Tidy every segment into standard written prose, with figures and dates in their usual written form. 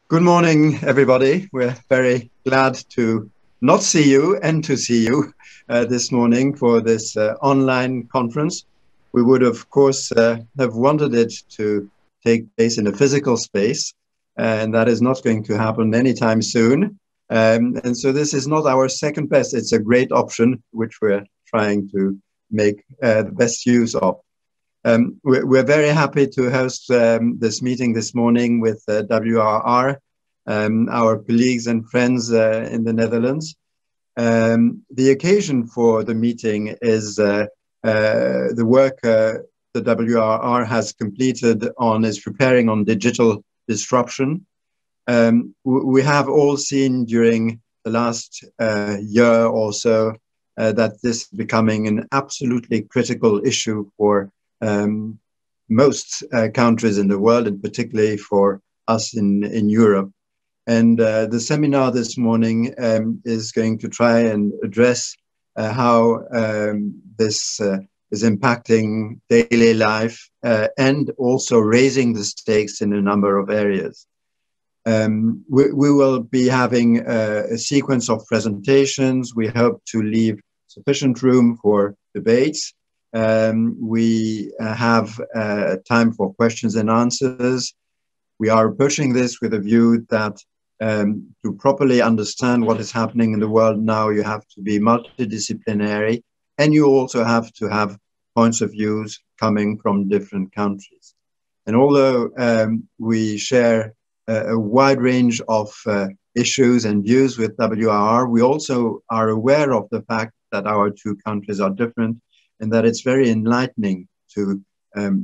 Good morning, everybody. We're very glad to not see you and to see you this morning for this online conference. We would, of course, have wanted it to take place in a physical space, and that is not going to happen anytime soon. And so this is not our second best. It's a great option, which we're trying to make the best use of. We're very happy to host this meeting this morning with WRR, our colleagues and friends in the Netherlands. The occasion for the meeting is the work the WRR has completed is preparing on digital disruption. We have all seen during the last year or so that this is becoming an absolutely critical issue for most countries in the world, and particularly for us in Europe. And the seminar this morning is going to try and address how this is impacting daily life and also raising the stakes in a number of areas. We will be having a sequence of presentations. We hope to leave sufficient room for debates. We have time for questions and answers. We are approaching this with a view that to properly understand what is happening in the world now, you have to be multidisciplinary, and you also have to have points of views coming from different countries. And although we share a wide range of issues and views with WRR, we also are aware of the fact that our two countries are different, and that it's very enlightening to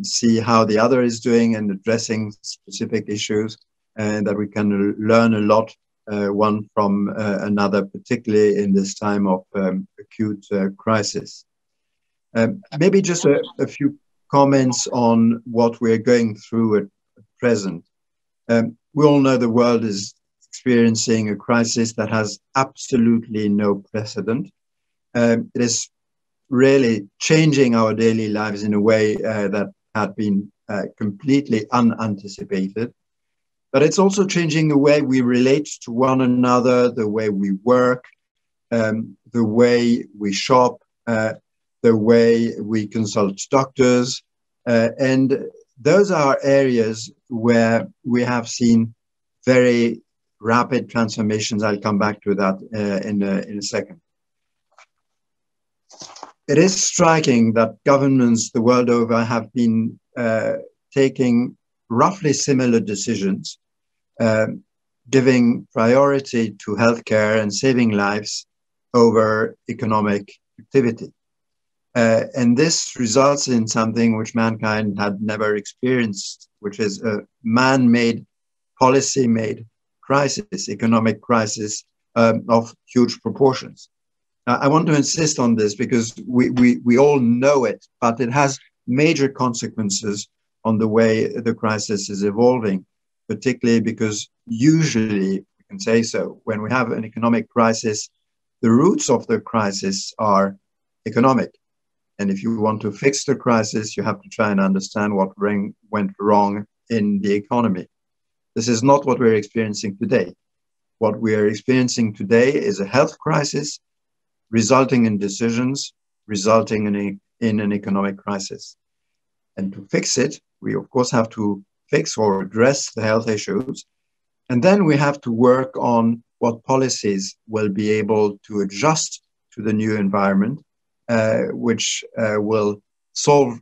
see how the other is doing and addressing specific issues, and that we can learn a lot one from another, particularly in this time of acute crisis. Maybe just a few comments on what we're going through at present. We all know the world is experiencing a crisis that has absolutely no precedent. It is really changing our daily lives in a way that had been completely unanticipated. But it's also changing the way we relate to one another, the way we work, the way we shop, the way we consult doctors. And those are areas where we have seen very rapid transformations. I'll come back to that in a second. It is striking that governments the world over have been taking roughly similar decisions, giving priority to healthcare and saving lives over economic activity. And this results in something which mankind had never experienced, which is a man-made, policy-made crisis, economic crisis of huge proportions. I want to insist on this because we all know it, but it has major consequences on the way the crisis is evolving, particularly because usually, we can say so, when we have an economic crisis, the roots of the crisis are economic. And if you want to fix the crisis, you have to try and understand what went wrong in the economy. This is not what we're experiencing today. What we are experiencing today is a health crisis resulting in decisions, resulting in an economic crisis. And to fix it, we of course have to fix or address the health issues. And then we have to work on what policies will be able to adjust to the new environment, which will solve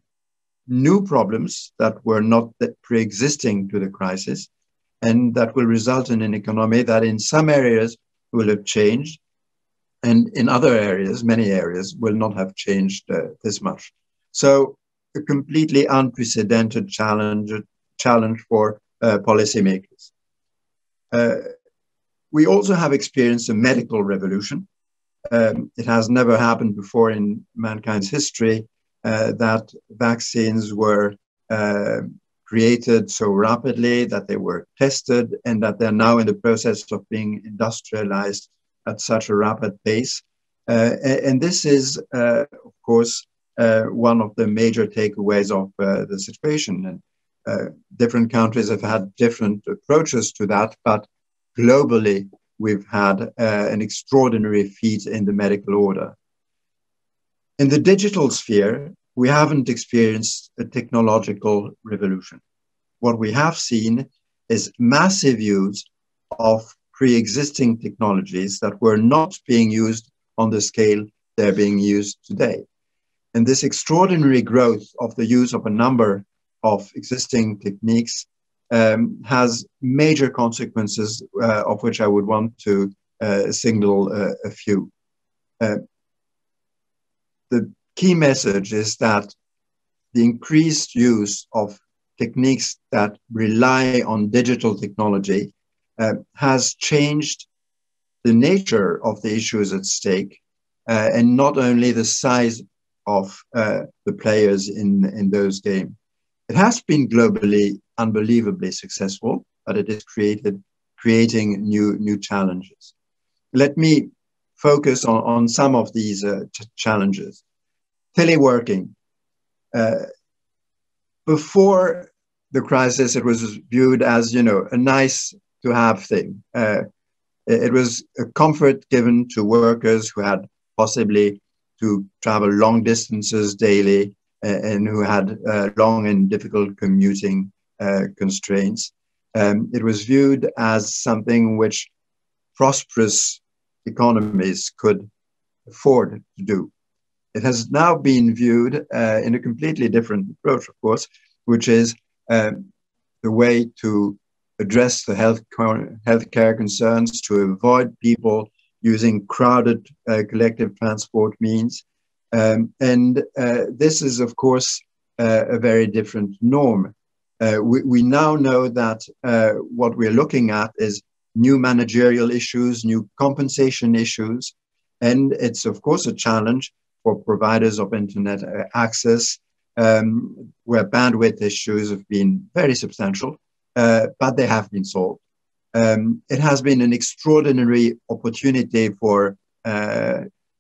new problems that were not pre-existing to the crisis, and that will result in an economy that in some areas will have changed, and in other areas, many areas, will not have changed this much. So a completely unprecedented challenge for policymakers. We also have experienced a medical revolution. It has never happened before in mankind's history that vaccines were created so rapidly, that they were tested, and that they're now in the process of being industrialized at such a rapid pace. And this is, of course, one of the major takeaways of the situation. And different countries have had different approaches to that, but globally, we've had an extraordinary feat in the medical order. In the digital sphere, we haven't experienced a technological revolution. What we have seen is massive use of pre-existing technologies that were not being used on the scale they're being used today. And this extraordinary growth of the use of a number of existing techniques has major consequences, of which I would want to signal a few. The key message is that the increased use of techniques that rely on digital technology has changed the nature of the issues at stake, and not only the size of the players in those games. It has been globally unbelievably successful, but it is creating new challenges. Let me focus on some of these challenges. Teleworking. Before the crisis, it was viewed as, a nice to have thing. It was a comfort given to workers who had possibly to travel long distances daily and who had long and difficult commuting constraints. It was viewed as something which prosperous economies could afford to do. It has now been viewed in a completely different approach, of course, which is the way to address the healthcare concerns, to avoid people using crowded collective transport means. And this is, of course, a very different norm. We now know that what we're looking at is new managerial issues, new compensation issues, and it's, of course, a challenge for providers of internet access, where bandwidth issues have been very substantial, but they have been solved. It has been an extraordinary opportunity for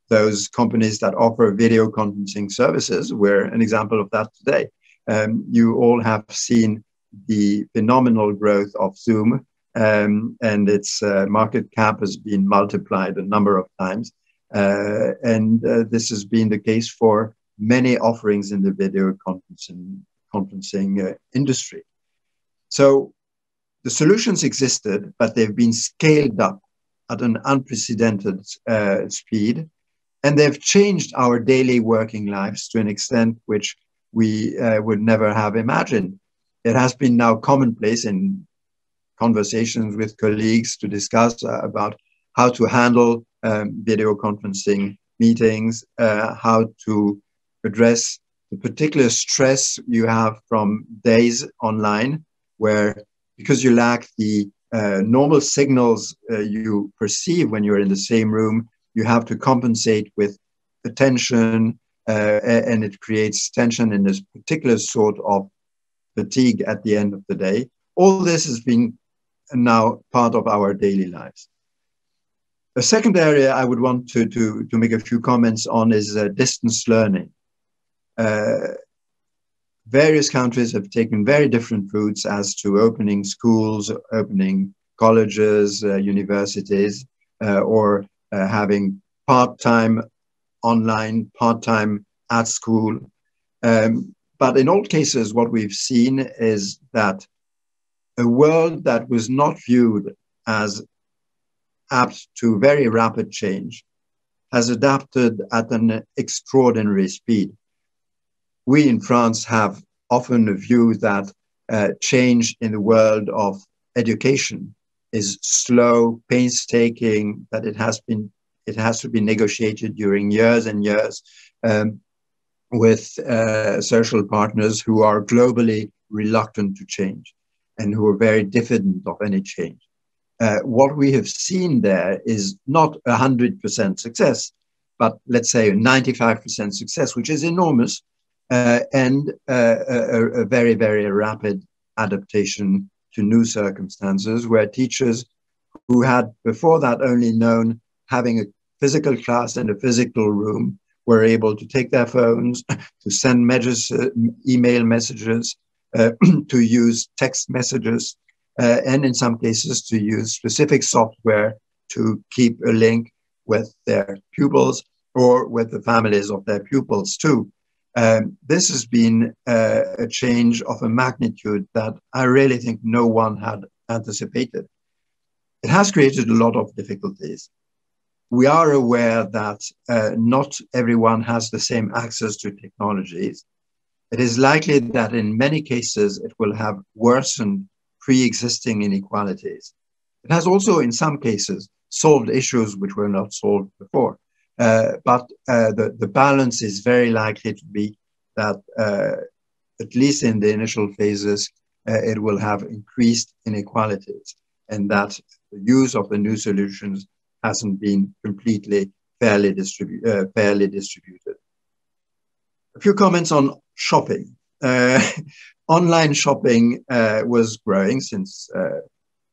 those companies that offer video conferencing services. We're an example of that today. You all have seen the phenomenal growth of Zoom, and its market cap has been multiplied a number of times. And this has been the case for many offerings in the video conferencing industry. So the solutions existed, but they've been scaled up at an unprecedented speed, and they've changed our daily working lives to an extent which we would never have imagined. It has been now commonplace in conversations with colleagues to discuss about how to handle video conferencing meetings, how to address the particular stress you have from days online, where because you lack the normal signals you perceive when you're in the same room, you have to compensate with attention, and it creates tension in this particular sort of fatigue at the end of the day. All this has been now part of our daily lives. A second area I would want to make a few comments on is distance learning. Various countries have taken very different routes as to opening schools, opening colleges, universities, or having part-time online, part-time at school. But in all cases, what we've seen is that a world that was not viewed as apt to very rapid change has adapted at an extraordinary speed. We in France have often a view that change in the world of education is slow, painstaking, that it has to be negotiated during years and years with social partners who are globally reluctant to change and who are very diffident of any change. What we have seen there is not 100% success, but let's say 95% success, which is enormous, and a very, very rapid adaptation to new circumstances, where teachers who had before that only known having a physical class in a physical room were able to take their phones, to send email messages, to use text messages, and in some cases to use specific software to keep a link with their pupils or with the families of their pupils too. This has been a change of a magnitude that I really think no one had anticipated. It has created a lot of difficulties. We are aware that not everyone has the same access to technologies. It is likely that in many cases it will have worsened pre-existing inequalities. It has also, in some cases, solved issues which were not solved before. But the balance is very likely to be that, at least in the initial phases, it will have increased inequalities, and that the use of the new solutions hasn't been completely fairly distributed. A few comments on shopping. Online shopping was growing since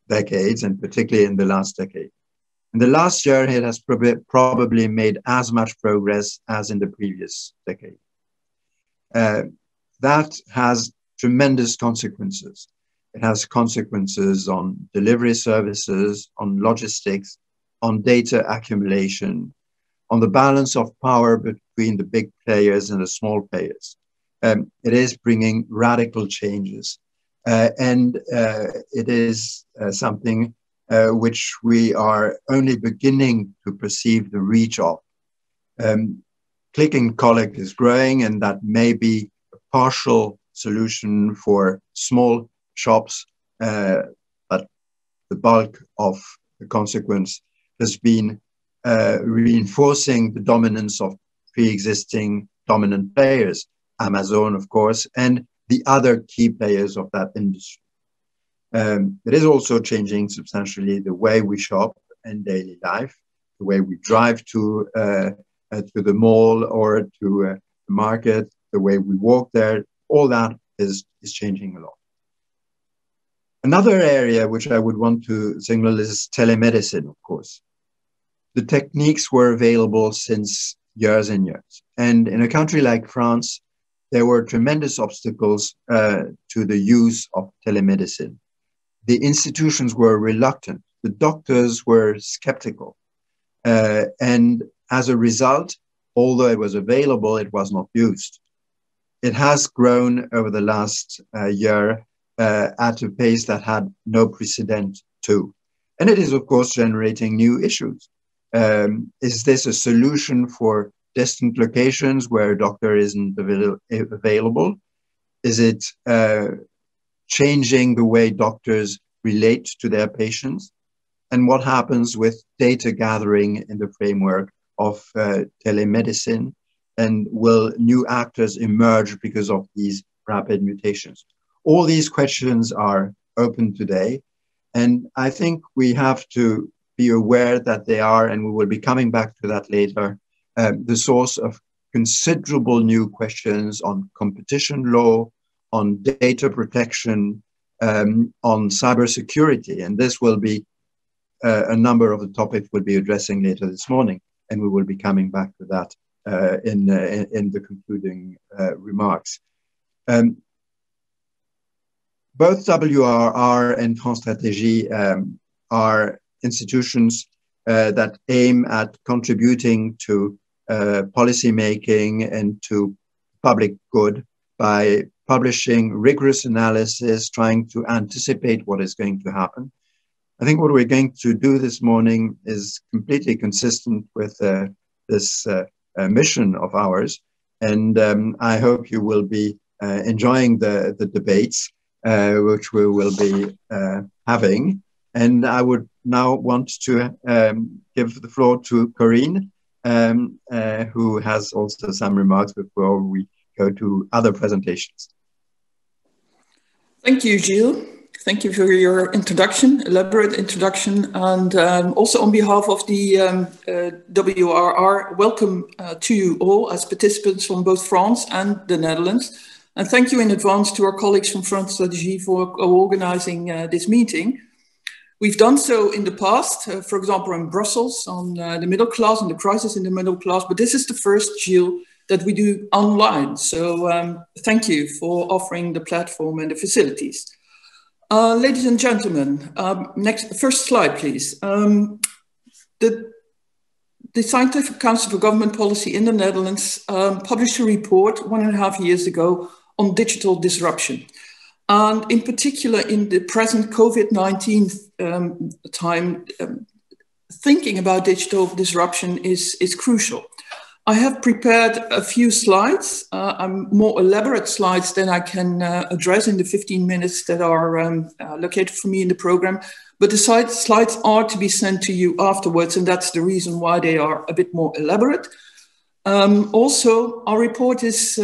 decades, and particularly in the last decade. In the last year, it has probably made as much progress as in the previous decade. That has tremendous consequences. It has consequences on delivery services, on logistics, on data accumulation, on the balance of power between the big players and the small players. It is bringing radical changes. And it is something which we are only beginning to perceive the reach of. Click and collect is growing, and that may be a partial solution for small shops, but the bulk of the consequence has been reinforcing the dominance of pre-existing dominant players, Amazon, of course, and the other key players of that industry. It is also changing substantially the way we shop in daily life, the way we drive to the mall or to the market, the way we walk there. All that is changing a lot. Another area which I would want to signal is telemedicine, of course. The techniques were available since years and years. And in a country like France, there were tremendous obstacles to the use of telemedicine. The institutions were reluctant. The doctors were skeptical. And as a result, although it was available, it was not used. It has grown over the last year at a pace that had no precedent to. And it is, of course, generating new issues. Is this a solution for distant locations where a doctor isn't available? Is it changing the way doctors relate to their patients? And what happens with data gathering in the framework of telemedicine? And will new actors emerge because of these rapid mutations? All these questions are open today. And I think we have to be aware that they are, and we will be coming back to that later, the source of considerable new questions on competition law, on data protection, on cybersecurity. And this will be a number of the topics we'll be addressing later this morning. And we will be coming back to that in the concluding remarks. Both WRR and France Stratégie are institutions that aim at contributing to policy making and to public good by publishing rigorous analysis, trying to anticipate what is going to happen. I think what we're going to do this morning is completely consistent with this mission of ours. And I hope you will be enjoying the debates, which we will be having. And I would now want to give the floor to Corinne, who has also some remarks before we go to other presentations. Thank you, Gilles. Thank you for your introduction, elaborate introduction. And also on behalf of the WRR, welcome to you all as participants from both France and the Netherlands. And thank you in advance to our colleagues from France Stratégie for co-organizing this meeting. We've done so in the past, for example, in Brussels on the middle class and the crisis in the middle class, but this is the first, Gilles, that we do online. So thank you for offering the platform and the facilities. Ladies and gentlemen, first slide, please. The Scientific Council for Government Policy in the Netherlands published a report 1.5 years ago on digital disruption. And in particular, in the present COVID-19 time, thinking about digital disruption is crucial. I have prepared a few slides, more elaborate slides than I can address in the 15 minutes that are located for me in the program. But the slides are to be sent to you afterwards, and that's the reason why they are a bit more elaborate. Also, our report has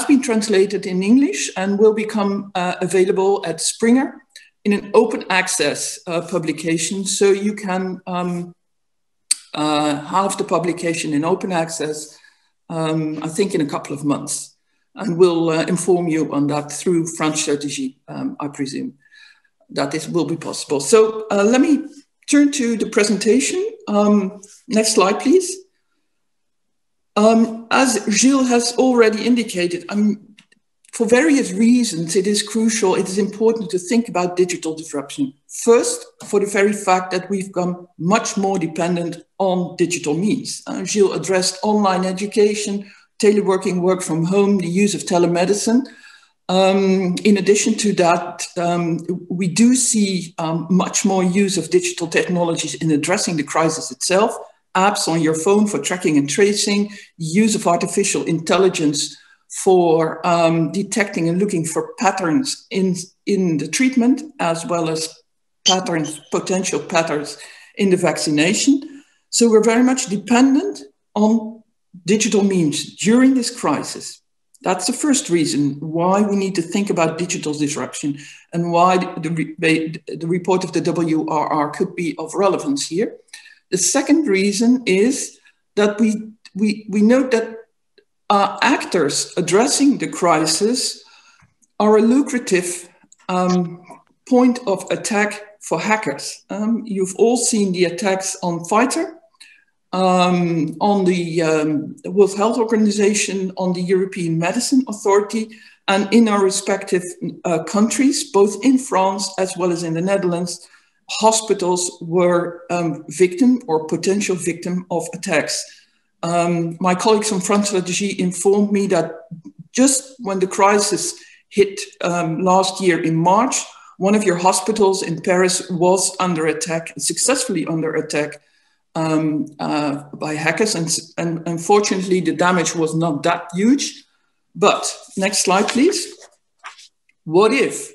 been translated in English and will become available at Springer in an open access publication. So you can have the publication in open access, I think in a couple of months. And we'll inform you on that through France Stratégie, I presume that this will be possible. So let me turn to the presentation. Next slide, please. As Gilles has already indicated, for various reasons, it is crucial, it is important to think about digital disruption. First, for the very fact that we've become much more dependent on digital means. Gilles addressed online education, teleworking, work from home, the use of telemedicine. In addition to that, we do see much more use of digital technologies in addressing the crisis itself. Apps on your phone for tracking and tracing, use of artificial intelligence for detecting and looking for patterns in the treatment, as well as potential patterns in the vaccination. So we're very much dependent on digital means during this crisis. That's the first reason why we need to think about digital disruption and why the report of the WRR could be of relevance here. The second reason is that we note that actors addressing the crisis are a lucrative point of attack for hackers. You've all seen the attacks on Pfizer, on the World Health Organization, on the European Medicine Authority, and in our respective countries, both in France as well as in the Netherlands, hospitals were victim or potential victim of attacks. My colleagues from France Stratégie informed me that just when the crisis hit last year in March, one of your hospitals in Paris was under attack, successfully under attack by hackers. And unfortunately, the damage was not that huge. But next slide, please. What if,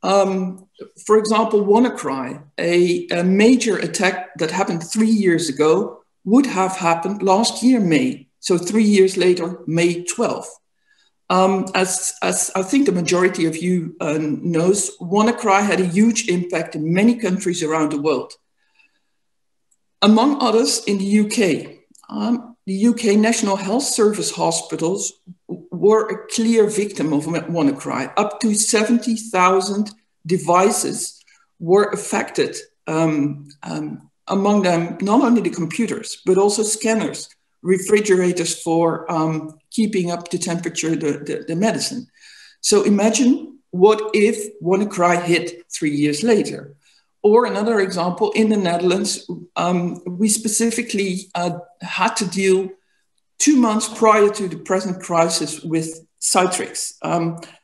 for example, WannaCry, a major attack that happened 3 years ago, would have happened last year, May. So 3 years later, May 12th. As I think the majority of you knows, WannaCry had a huge impact in many countries around the world. Among others, in the UK. The UK National Health Service hospitals were a clear victim of WannaCry. Up to 70,000 devices were affected. Among them, not only the computers, but also scanners, refrigerators for keeping up the temperature, the medicine. So imagine what if WannaCry hit 3 years later. Or another example, in the Netherlands, we specifically had to deal 2 months prior to the present crisis with Citrix.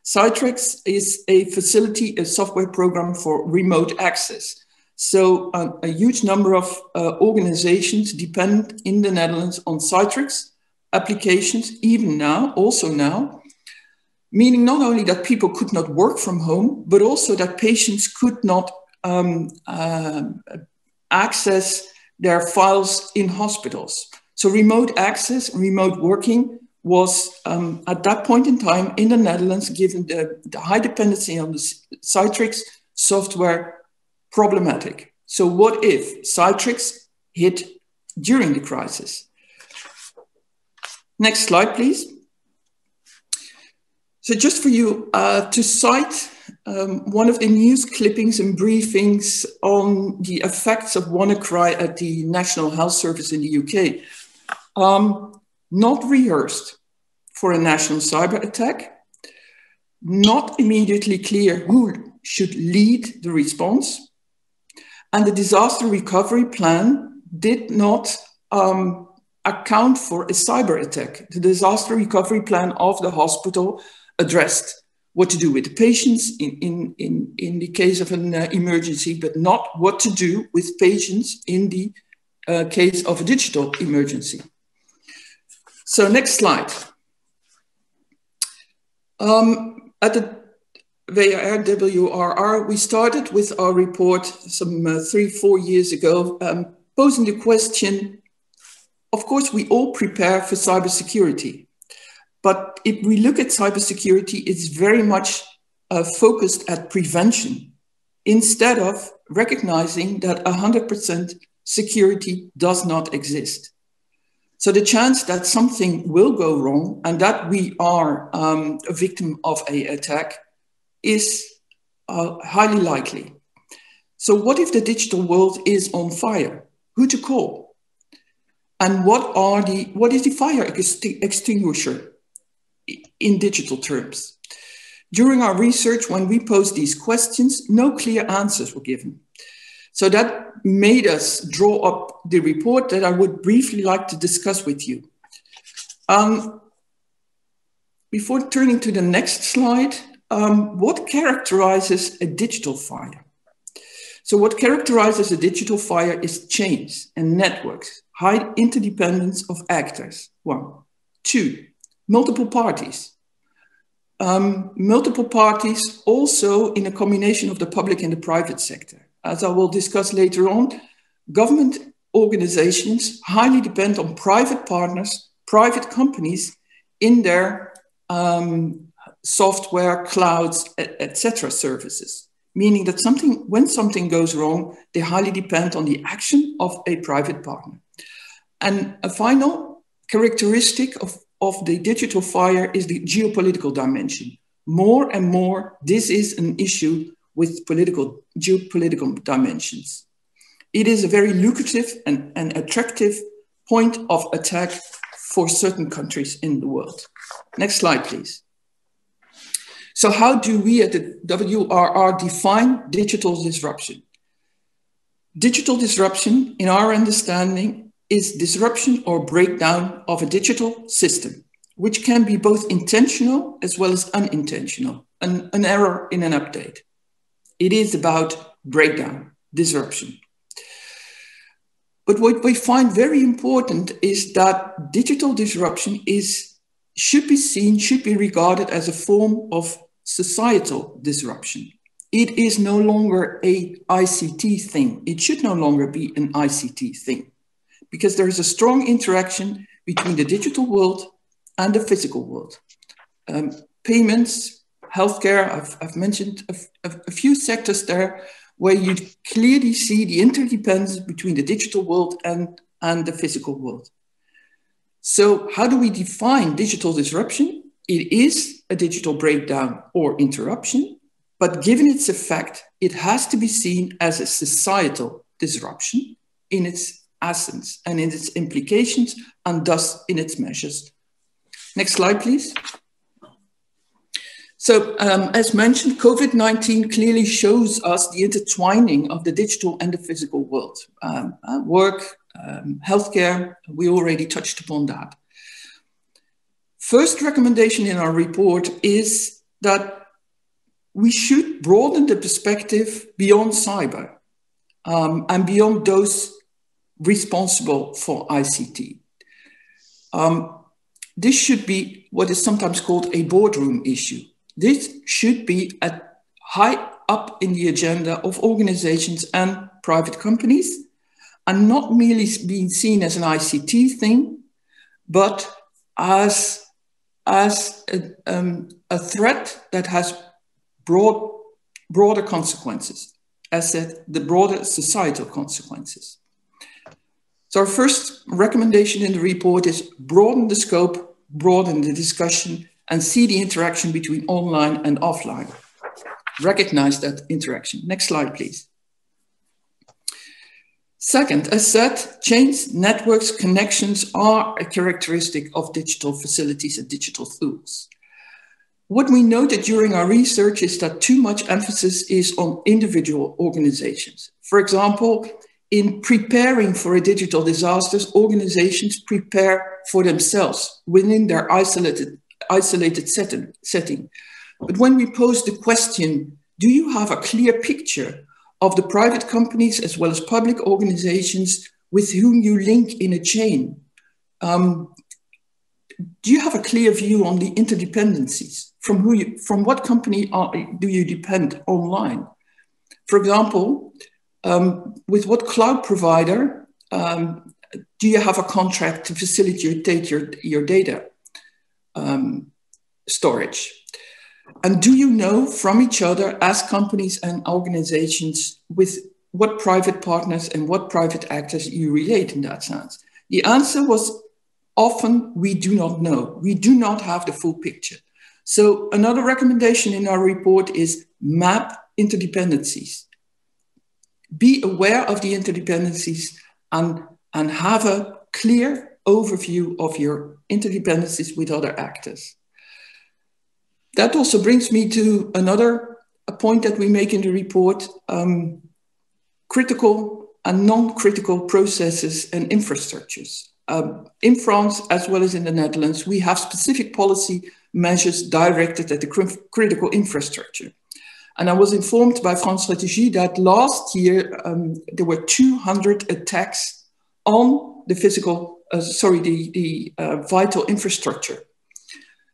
Citrix is a facility, a software program for remote access. So a huge number of organizations depend in the Netherlands on Citrix applications, even now, also now, meaning not only that people could not work from home, but also that patients could not access their files in hospitals. So remote access, remote working was at that point in time in the Netherlands, given the high dependency on the Citrix software, problematic. So what if Citrix hit during the crisis? Next slide, please. So just for you to cite one of the news clippings and briefings on the effects of WannaCry at the National Health Service in the UK. Not rehearsed for a national cyber attack, not immediately clear who should lead the response, and the disaster recovery plan did not account for a cyber attack. The disaster recovery plan of the hospital addressed what to do with the patients in the case of an emergency, but not what to do with patients in the case of a digital emergency. So next slide. At the WRR, we started with our report some 3-4 years ago, posing the question, of course, we all prepare for cybersecurity. But if we look at cybersecurity, it's very much focused at prevention, instead of recognizing that 100% security does not exist. So the chance that something will go wrong and that we are a victim of an attack is highly likely. So what if the digital world is on fire? Who to call? And what is the fire extinguisher in digital terms? During our research, when we posed these questions, no clear answers were given. So that made us draw up the report that I would briefly like to discuss with you. Before turning to the next slide, what characterizes a digital fire? So what characterizes a digital fire is chains and networks, high interdependence of actors, 1. 2, multiple parties. Multiple parties also in a combination of the public and the private sector. As I will discuss later on, government organizations highly depend on private partners, private companies in their software, clouds, etc. services, meaning that when something goes wrong, they highly depend on the action of a private partner. And a final characteristic of the digital fire is the geopolitical dimension. More and more, this is an issue with geopolitical dimensions. It is a very lucrative and attractive point of attack for certain countries in the world. Next slide, please. So how do we at the WRR define digital disruption? Digital disruption, in our understanding, is disruption or breakdown of a digital system, which can be both intentional as well as unintentional, an error in an update. It is about breakdown, disruption. But what we find very important is that digital disruption should be regarded as a form of societal disruption. It is no longer an ICT thing. It should no longer be an ICT thing, because there is a strong interaction between the digital world and the physical world. Payments, healthcare, I've mentioned a few sectors there where you clearly see the interdependence between the digital world and the physical world. So how do we define digital disruption? It is a digital breakdown or interruption, but given its effect, it has to be seen as a societal disruption in its essence and in its implications, and thus in its measures. Next slide, please. So as mentioned, COVID-19 clearly shows us the intertwining of the digital and the physical world. Work, healthcare, we already touched upon that. First recommendation in our report is that we should broaden the perspective beyond cyber and beyond those responsible for ICT. This should be what is sometimes called a boardroom issue. This should be high up in the agenda of organizations and private companies, and not merely being seen as an ICT thing, but as a threat that has broader consequences, as said, the broader societal consequences. So our first recommendation in the report is broaden the scope, broaden the discussion, and see the interaction between online and offline. Recognize that interaction. Next slide, please. Second, as said, chains, networks, connections are a characteristic of digital facilities and digital tools. What we noted during our research is that too much emphasis is on individual organizations. For example, in preparing for a digital disaster, organizations prepare for themselves within their isolated setting. But when we pose the question, do you have a clear picture of the private companies as well as public organizations with whom you link in a chain? Do you have a clear view on the interdependencies? From what company do you depend online? For example, with what cloud provider do you have a contract to facilitate your data storage? And do you know from each other as companies and organizations with what private partners and what private actors you relate in that sense? The answer was often we do not know. We do not have the full picture. So another recommendation in our report is map interdependencies. Be aware of the interdependencies and have a clear overview of your interdependencies with other actors. That also brings me to a point that we make in the report, critical and non-critical processes and infrastructures. In France, as well as in the Netherlands, we have specific policy measures directed at the critical infrastructure. And I was informed by France Stratégie that last year, there were 200 attacks on the vital infrastructure,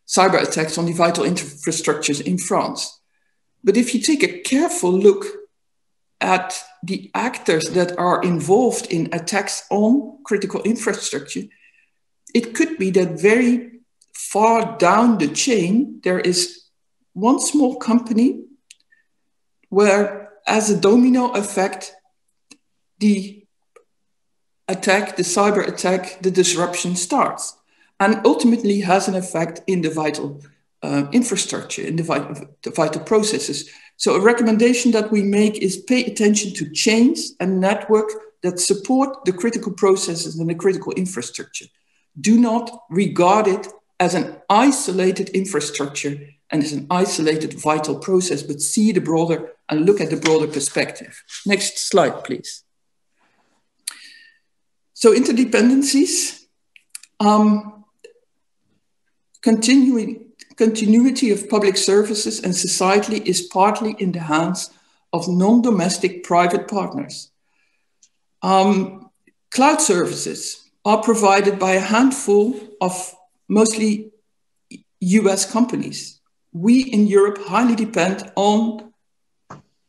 cyber attacks on the vital infrastructures in France. But if you take a careful look at the actors that are involved in attacks on critical infrastructure, it could be that very far down the chain, there is one small company where, as a domino effect, the cyber attack, the disruption starts, and ultimately has an effect in the vital infrastructure, in the vital processes. So a recommendation that we make is pay attention to chains and network that support the critical processes and the critical infrastructure. Do not regard it as an isolated infrastructure and as an isolated vital process, but see the broader and look at the broader perspective. Next slide, please. So interdependencies, continuity of public services and society is partly in the hands of non-domestic private partners. Cloud services are provided by a handful of mostly US companies. We in Europe highly depend on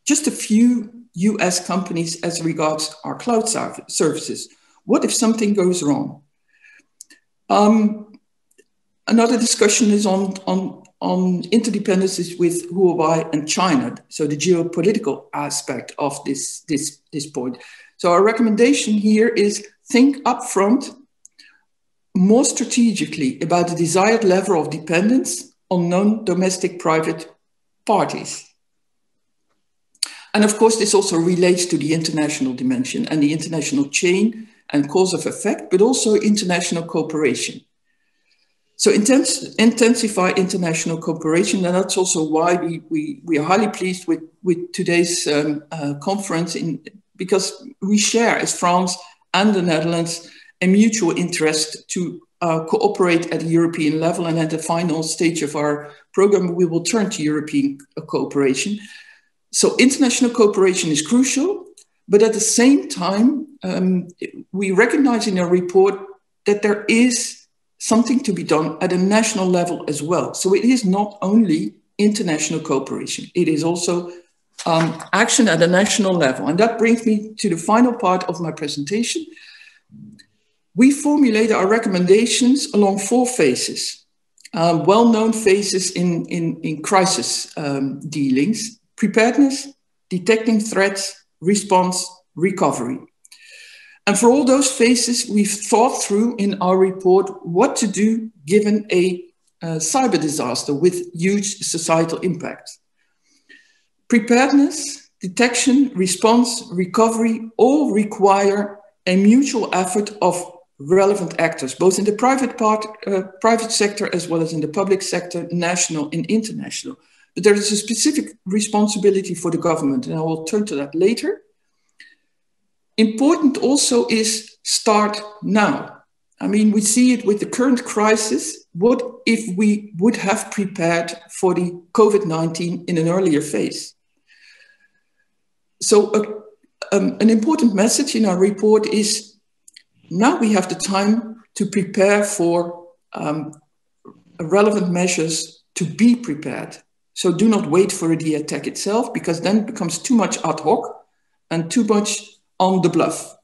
just a few US companies as regards our cloud services. What if something goes wrong? Another discussion is on interdependencies with Huawei and China, so the geopolitical aspect of this point. So our recommendation here is think upfront, more strategically about the desired level of dependence on non-domestic private parties. And of course, this also relates to the international dimension and the international chain and cause of effect, but also international cooperation. So intensify international cooperation, and that's also why we are highly pleased with today's conference, because we share, as France and the Netherlands, a mutual interest to cooperate at a European level. And at the final stage of our program, we will turn to European cooperation. So international cooperation is crucial, but at the same time, we recognize in our report that there is something to be done at a national level as well. So it is not only international cooperation, it is also action at a national level. And that brings me to the final part of my presentation. We formulate our recommendations along 4 phases, well-known phases in crisis dealings: preparedness, detecting threats, response, recovery. And for all those phases, we've thought through in our report what to do given a cyber disaster with huge societal impact. Preparedness, detection, response, recovery all require a mutual effort of relevant actors, both in the private sector as well as in the public sector, national and international. But there is a specific responsibility for the government, and I will turn to that later. Important also is start now. I mean, we see it with the current crisis. What if we would have prepared for the COVID-19 in an earlier phase? So an important message in our report is now we have the time to prepare for relevant measures to be prepared. So do not wait for the attack itself, because then it becomes too much ad hoc and too much on the bluff.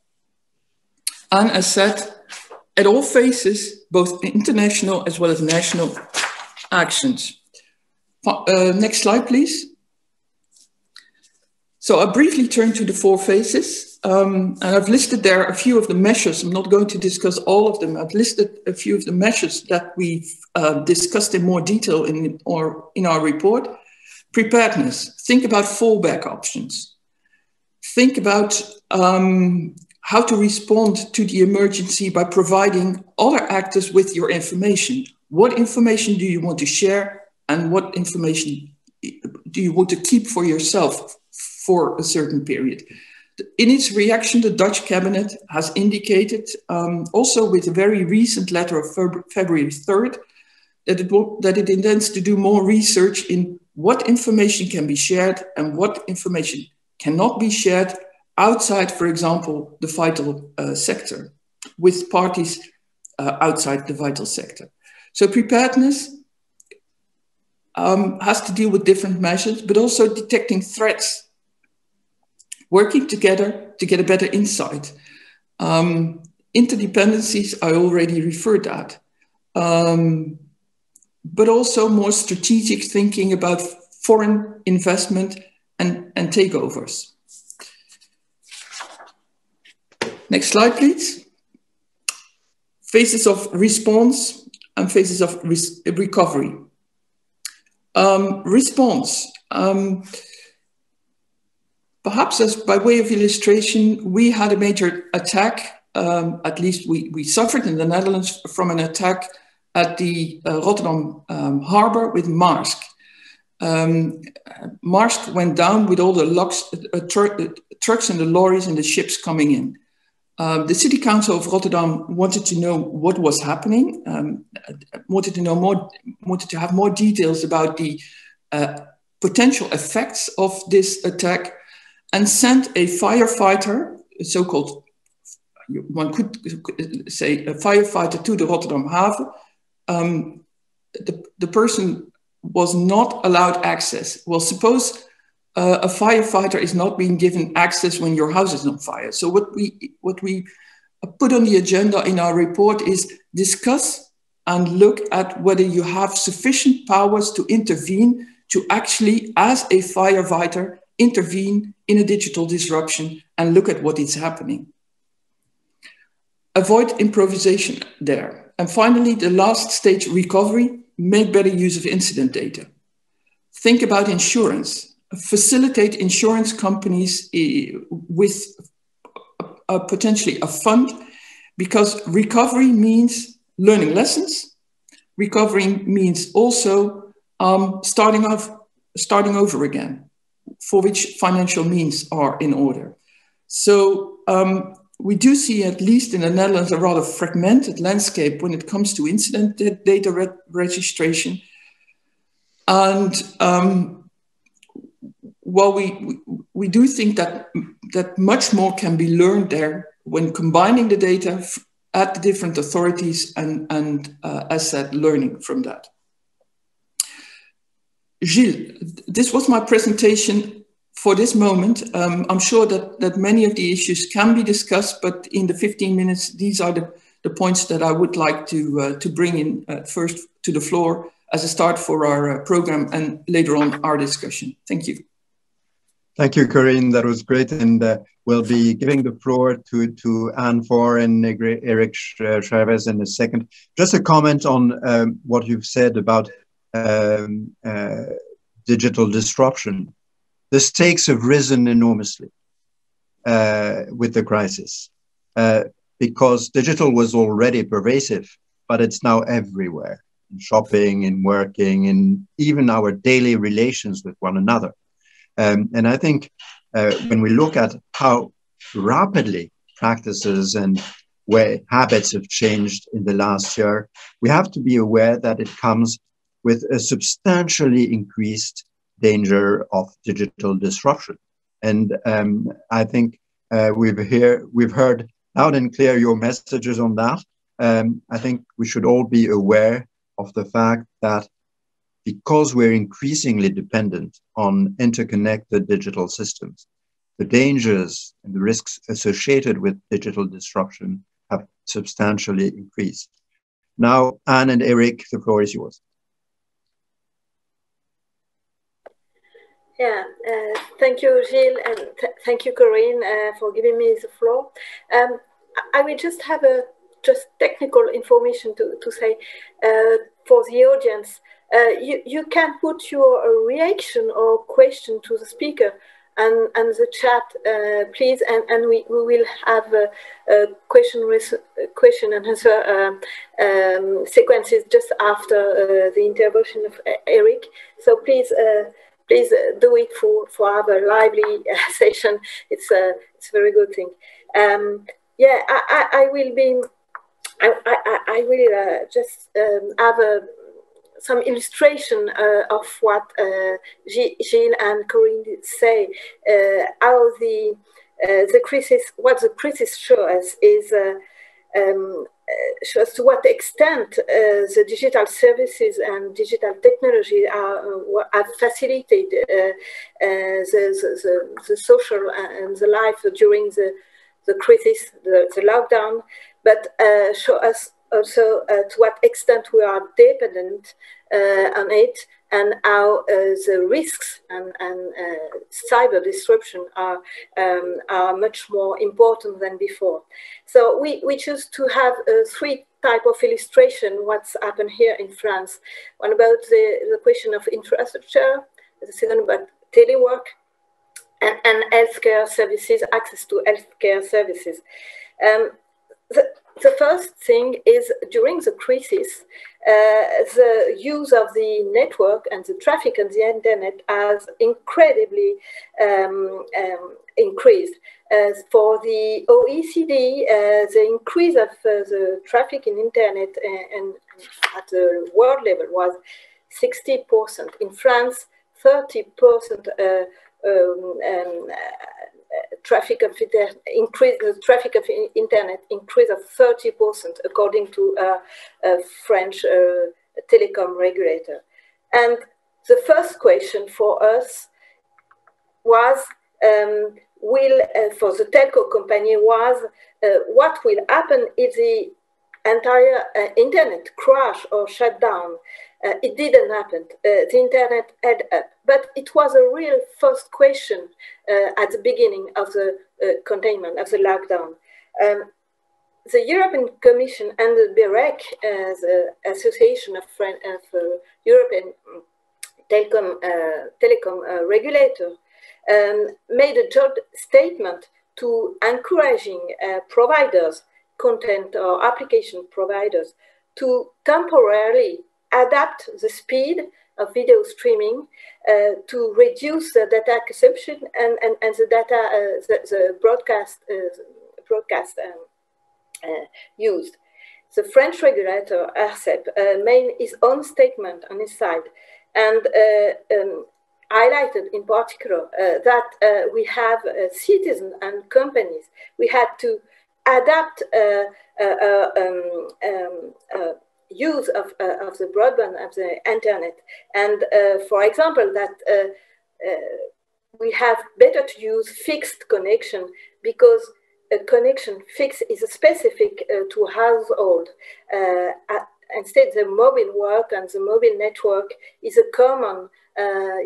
And as said, at all phases, both international as well as national actions. Next slide, please. So I'll briefly turn to the 4 phases. And I've listed there a few of the measures. I'm not going to discuss all of them. I've listed a few of the measures that we've discussed in more detail in our report. Preparedness. Think about fallback options. Think about how to respond to the emergency by providing other actors with your information. What information do you want to share, and what information do you want to keep for yourself for a certain period? In its reaction, the Dutch cabinet has indicated, also with a very recent letter of February 3rd, that it intends to do more research in what information can be shared and what information cannot be shared outside, for example, the vital sector, with parties outside the vital sector. So preparedness has to deal with different measures, but also detecting threats, working together to get a better insight. Interdependencies, I already referred that. But also more strategic thinking about foreign investment and takeovers. Next slide, please. Phases of response and phases of recovery. Response. Perhaps as by way of illustration, we had a major attack. At least we suffered in the Netherlands from an attack at the Rotterdam harbor with Maersk. Maersk went down with all the trucks and the lorries and the ships coming in. The City Council of Rotterdam wanted to know what was happening, wanted to have more details about the potential effects of this attack, and sent a firefighter, so-called, one could say a firefighter, to the Rotterdam haven. The person was not allowed access. Well, suppose a firefighter is not being given access when your house is on fire. So what we put on the agenda in our report is discuss and look at whether you have sufficient powers to intervene, to actually, as a firefighter, intervene in a digital disruption and look at what is happening. Avoid improvisation there. And finally, the last stage, recovery, make better use of incident data. Think about insurance. Facilitate insurance companies with potentially a fund, because recovery means learning lessons. Recovery means also starting over again, for which financial means are in order. So we do see, at least in the Netherlands, a rather fragmented landscape when it comes to incident data registration. And while we do think that much more can be learned there when combining the data at the different authorities and as said, learning from that. Gilles, this was my presentation for this moment. I'm sure that many of the issues can be discussed, but in the 15 minutes, these are the points that I would like to bring in first to the floor as a start for our program and later on our discussion. Thank you. Thank you, Corinne. That was great. And we'll be giving the floor to Anne Four and Eric Chavez in a second. Just a comment on what you've said about digital disruption. The stakes have risen enormously with the crisis. because digital was already pervasive, but it's now everywhere, in shopping, in working, in even our daily relations with one another. And I think when we look at how rapidly practices and way habits have changed in the last year, we have to be aware that it comes with a substantially increased danger of digital disruption. And I think we've heard loud and clear your messages on that. I think we should all be aware of the fact that because we're increasingly dependent on interconnected digital systems, the dangers and the risks associated with digital disruption have substantially increased. Now, Anne and Eric, the floor is yours. Yeah, thank you, Gilles, and thank you, Corinne, for giving me the floor. I will just have just technical information to say for the audience. You can put your reaction or question to the speaker and the chat, please, and we will have a question and answer sequences just after the intervention of Eric. So please do it for our lively session. It's a very good thing. Yeah, I will just have some illustration of what Gilles and Corinne say. How the crisis, what the crisis shows us is shows to what extent the digital services and digital technology have facilitated the social and the life during the crisis, the lockdown, but show us also to what extent we are dependent on it, and how the risks and cyber disruption are much more important than before. So we choose to have three type of illustration what's happened here in France. One about the question of infrastructure, the second about telework, and healthcare services, access to healthcare services. The first thing is during the crisis, the use of the network and the traffic on the internet has incredibly increased. For the OECD, the increase of the traffic in internet and at the world level was 60%. In France, 30% traffic of increase, the traffic of internet increase of 30%, according to a French telecom regulator. And the first question for us was, for the telco company was, what will happen if the entire internet crash or shut down? It didn't happen. The internet held up. But it was a real first question at the beginning of the containment, of the lockdown. The European Commission and the BEREC, the Association of European Telecom Regulator, made a joint statement to encouraging providers, content or application providers, to temporarily adapt the speed of video streaming to reduce the data consumption and the data, the broadcast used. The French regulator, ARCEP, made his own statement on his side and highlighted in particular that we have citizens and companies. We had to adapt use of the broadband, of the internet. And for example, that we have better to use fixed connection, because a connection fixed is specific to household. Instead, the mobile work and the mobile network is a common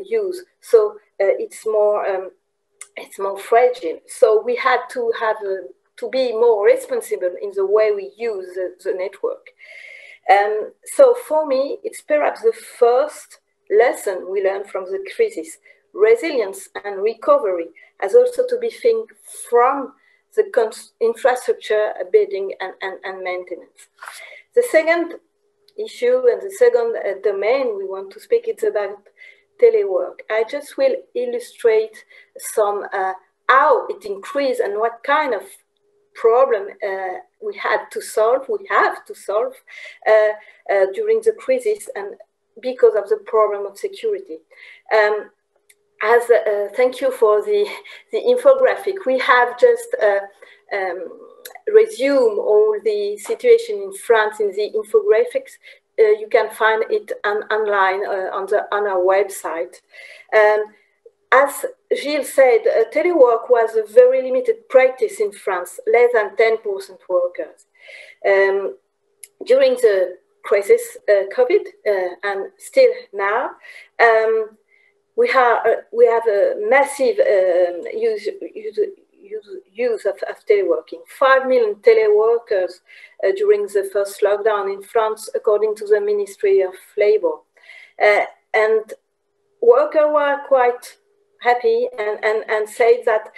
use. So it's more fragile. So we had to have to be more responsible in the way we use the network. So for me, it's perhaps the first lesson we learned from the crisis. Resilience and recovery has also to be think from the infrastructure building and maintenance. The second issue and the second domain we want to speak is about telework. I just will illustrate some how it increased and what kind of problem we have to solve during the crisis and because of the problem of security. Thank you for the infographic. We have just resume all the situation in France in the infographics. You can find it online on our website. As Gilles said, telework was a very limited practice in France, less than 10% workers. During the crisis, COVID, and still now, we have a massive use of teleworking. 5 million teleworkers during the first lockdown in France, according to the Ministry of Labour. And workers were quite happy and said that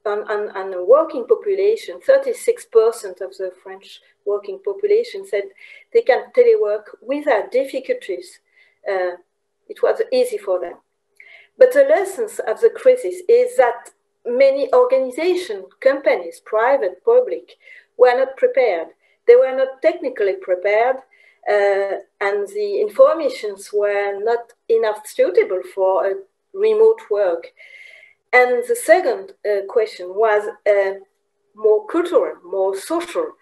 on the working population, 36% of the French working population said they can telework without difficulties. It was easy for them. But the lessons of the crisis is that many organizations, companies, private, public, were not prepared. They were not technically prepared, and the informations were not enough suitable for remote work. And the second question was more cultural, more social,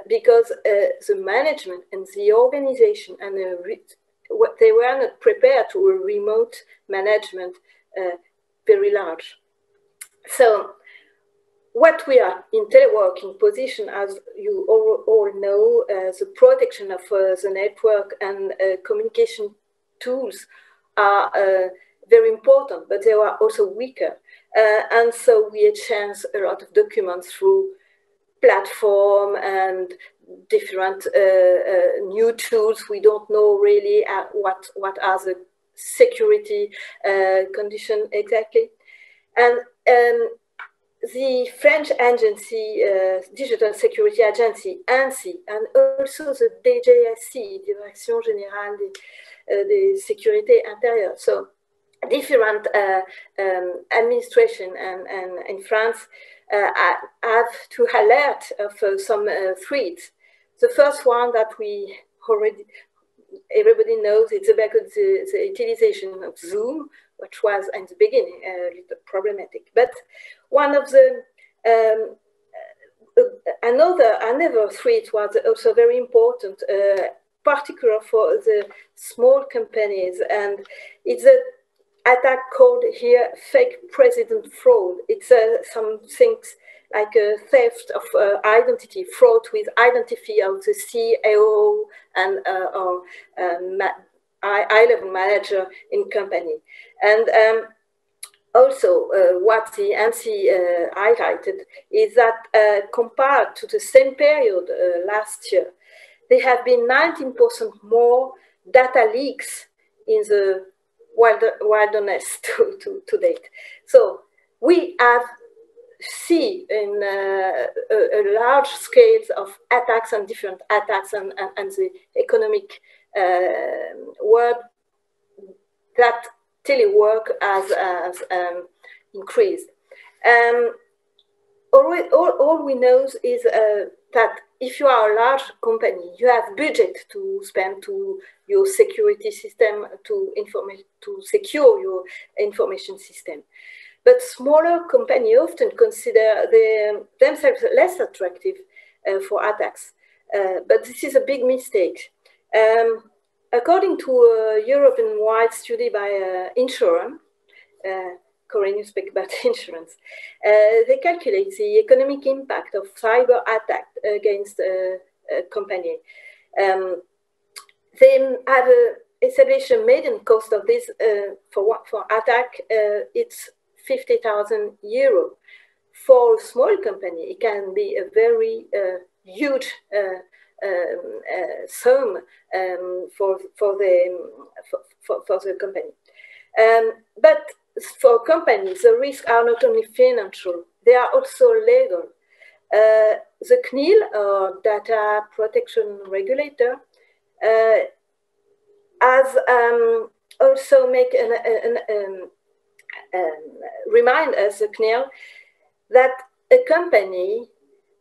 because the management and the organization and they were not prepared to a remote management very large. So what we are in teleworking position, as you all know, the protection of the network and communication tools are very important, but they are also weaker. And so we exchange a lot of documents through platform and different new tools. We don't know really what are the security conditions exactly. And the French agency, Digital Security Agency, ANSSI, and also the DGSI, Direction Générale des Sécurités Intérieures. So different administration and in France have to alert of some threats. The first one that we already, everybody knows, it's about the utilization of Zoom, which was in the beginning a little problematic. But one of the, another threat was also very important, particular for the small companies, and it's an attack called here fake president fraud. It's some things like a theft of identity, fraud with identity of the CEO and or high-level manager in company. And also what the ANSSI highlighted is that compared to the same period last year, there have been 19% more data leaks in the wilderness to date. So we have seen in a large scale of attacks and different attacks and the economic world that telework has increased. All we know is that if you are a large company, you have budget to spend to your security system, to secure your information system. But smaller companies often consider themselves less attractive for attacks. But this is a big mistake. According to a European-wide study by Insurance, Corinne, you speak about insurance, they calculate the economic impact of cyber attack against a company. They have established a median cost of this for attack, it's 50,000 euro. For a small company, it can be a very huge sum for the company. But for companies, the risks are not only financial, they are also legal. The CNIL, or Data Protection Regulator, has also remind us, the CNIL, that a company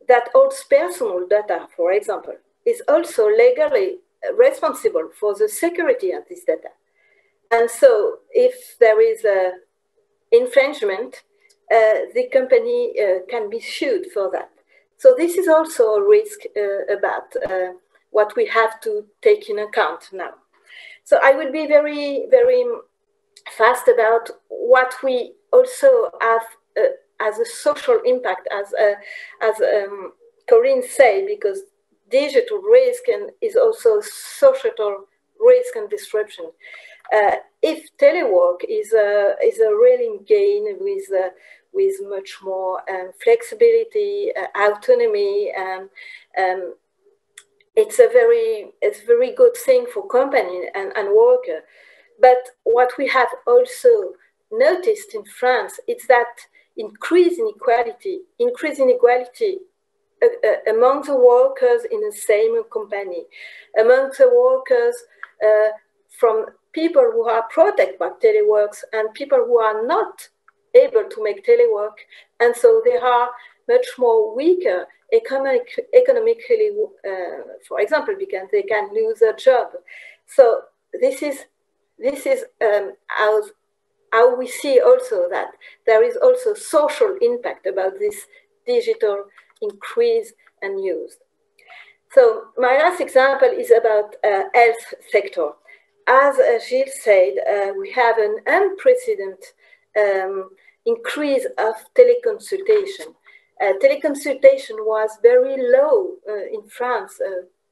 that holds personal data, for example, is also legally responsible for the security of this data. And so if there is an infringement, the company can be sued for that. So this is also a risk about what we have to take in account now. So I will be very, very fast about what we also have as a social impact, as Corinne said, because digital risk is also societal risk and disruption. If telework is a really gain with much more flexibility, autonomy, it's a very good thing for company and worker. But what we have also noticed in France is that increase inequality among the workers in the same company, among the workers from people who are protected by teleworks and people who are not able to make telework, and so they are much more weaker economically, for example, because they can lose their job. So this is how we see also that there is also social impact about this digital increase and use. So my last example is about health sector. As Gilles said, we have an unprecedented increase of teleconsultation. Teleconsultation was very low in France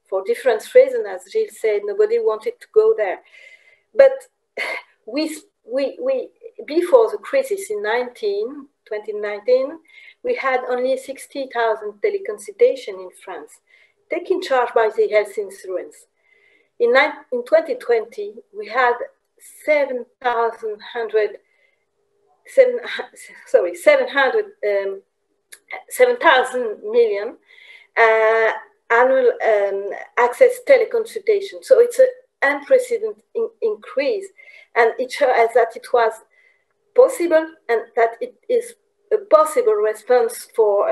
for different reasons. As Gilles said, nobody wanted to go there. But before the crisis in 2019, we had only 60,000 teleconsultation in France, taken charge by the health insurance. In 2020, we had 7,000 million annual access teleconsultation. So it's an unprecedented increase, and it shows that it was possible and that it is a possible response for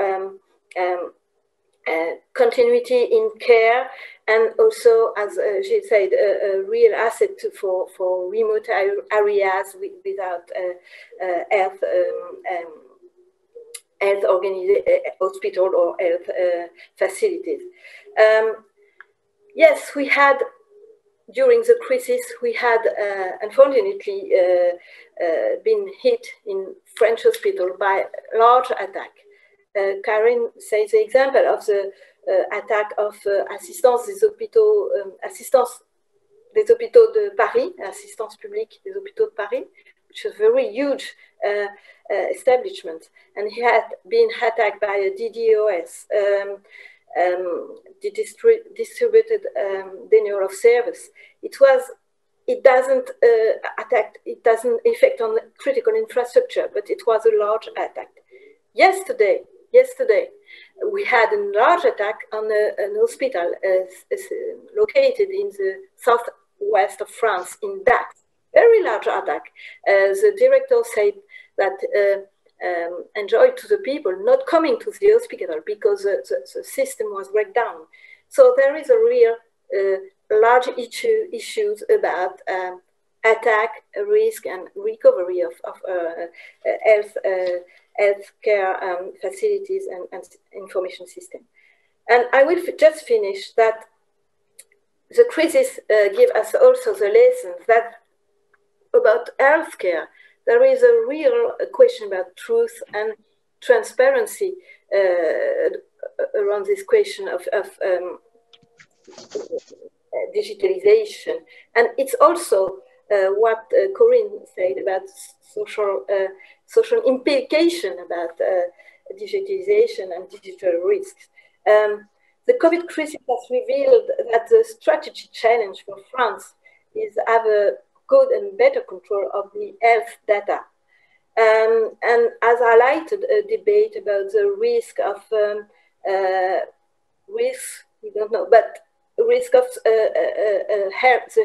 continuity in care, and also, as Gilles said, a real asset for remote areas without health hospital or health facilities. Yes, we had, during the crisis, we had unfortunately been hit in French hospital by large attack. Karen says the example of the attack of assistance des hôpitaux de Paris, assistance publique des hôpitaux de Paris, which is a very huge establishment, and he had been attacked by a DDoS, the distributed denial of service. It doesn't affect on critical infrastructure, but it was a large attack. Yesterday, we had a large attack on an hospital located in the southwest of France, in Dax. Very large attack. The director said that enjoyed to the people not coming to the hospital because the system was break down. So there is a real large issues about attack, risk, and recovery of healthcare facilities and information system. And I will just finish that the crisis give us also the lessons that about healthcare, there is a real question about truth and transparency around this question of digitalization. And it's also what Corinne said about social implication about digitalization and digital risks. The COVID crisis has revealed that the strategy challenge for France is have a good and better control of the health data. And as highlighted a debate about the risk of we don't know, but risk of the health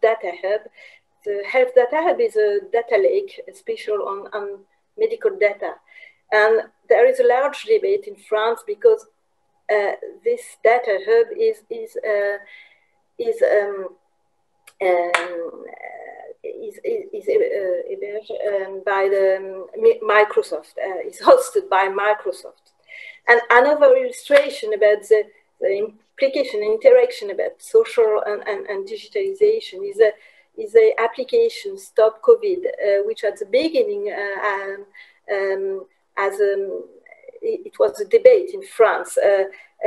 data hub. The health data hub is a data lake, special on medical data. And there is a large debate in France because this data hub is by the Microsoft, is hosted by Microsoft. And another illustration about the implication, interaction about social and digitalization is the application Stop COVID, which at the beginning, it was a debate in France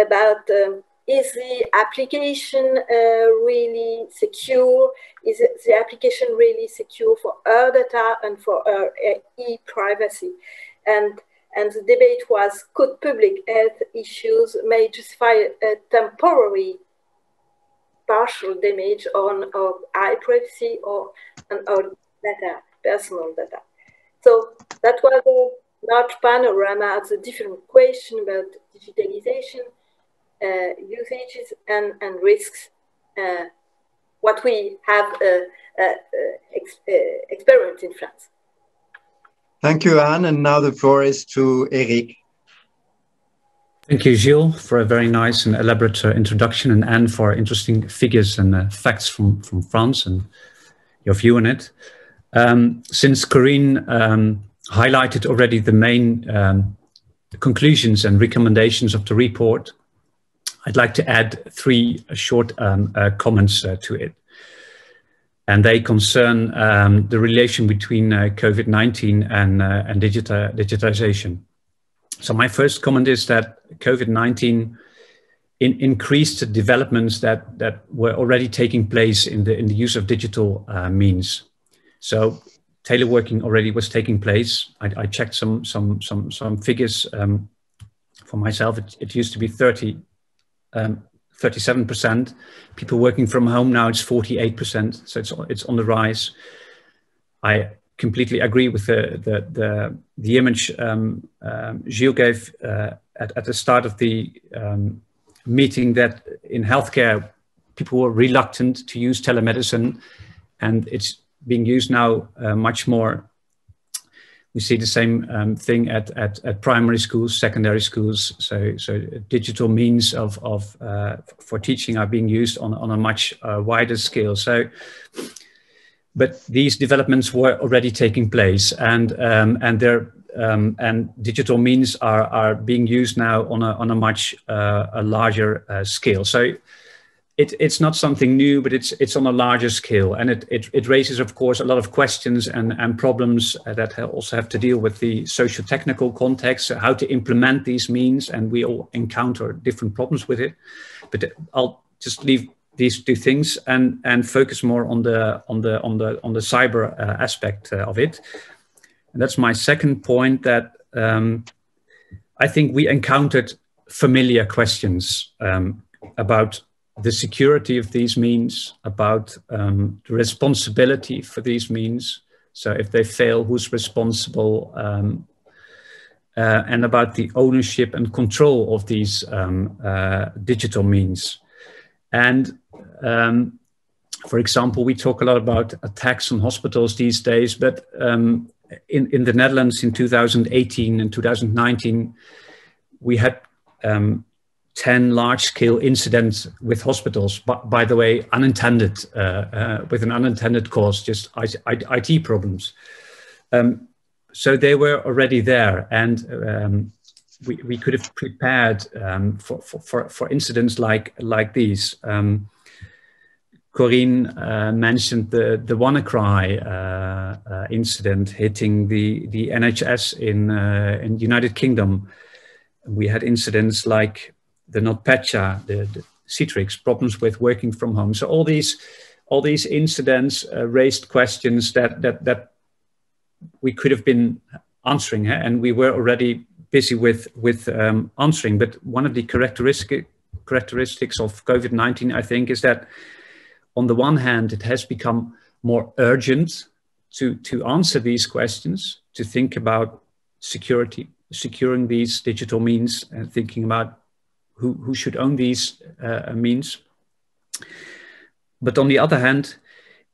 about is the application really secure? Is the application really secure for our data and for our e-privacy? And the debate was, could public health issues may justify a temporary partial damage on our privacy or on our data, personal data? So that was a large panorama of the different questions about digitalization, usages and risks, what we have experienced in France. Thank you, Anne. And now the floor is to Eric. Thank you, Gilles, for a very nice and elaborate introduction, and Anne for interesting figures and facts from France and your view on it. Since Corinne highlighted already the main conclusions and recommendations of the report, I'd like to add three short comments to it. And they concern the relation between COVID-19 and digitization. So my first comment is that COVID-19 increased the developments that were already taking place in the use of digital means. So teleworking already was taking place. I checked some figures for myself. It used to be 37% people working from home. Now it's 48%. So it's on the rise. I completely agree with the image Gilles gave at the start of the meeting, that in healthcare people were reluctant to use telemedicine, and it's being used now much more. We see the same thing at primary schools, secondary schools. So digital means for teaching are being used on a much wider scale. But these developments were already taking place, and digital means are being used now on a much larger scale. So it's not something new, but it's on a larger scale, and it raises, of course, a lot of questions and problems that also have to deal with the socio-technical context, how to implement these means, and we all encounter different problems with it. But I'll just leave these two things and focus more on the cyber aspect of it. And that's my second point, that I think we encountered familiar questions about the security of these means, about the responsibility for these means. So if they fail, who's responsible? And about the ownership and control of these digital means. And for example, we talk a lot about attacks on hospitals these days, but in the Netherlands in 2018 and 2019, we had 10 large-scale incidents with hospitals, but by the way, unintended, with an unintended cause, just IT problems. So they were already there, and we could have prepared for incidents like these. Corinne mentioned the WannaCry incident hitting the NHS in the United Kingdom. We had incidents like the NotPetya, the Citrix, problems with working from home. So all these incidents raised questions that we could have been answering, and we were already busy with answering. But one of the characteristics of COVID-19, I think, is that on the one hand, it has become more urgent to answer these questions, to think about securing these digital means, and thinking about who should own these means. But on the other hand,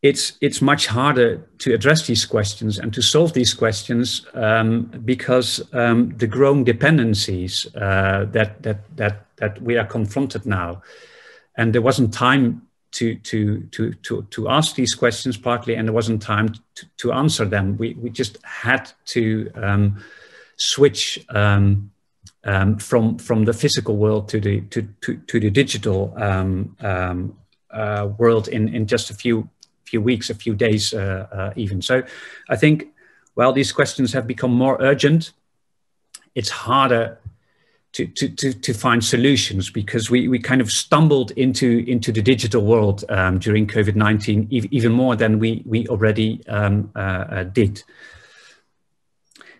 it's much harder to address these questions and to solve these questions because the growing dependencies that we are confronted now, and there wasn't time to ask these questions partly, and there wasn't time to answer them. We just had to switch from the physical world to the digital world in just a few weeks, a few days even. So I think while these questions have become more urgent, it's harder to find solutions, because we kind of stumbled into the digital world during COVID-19 even more than we already did.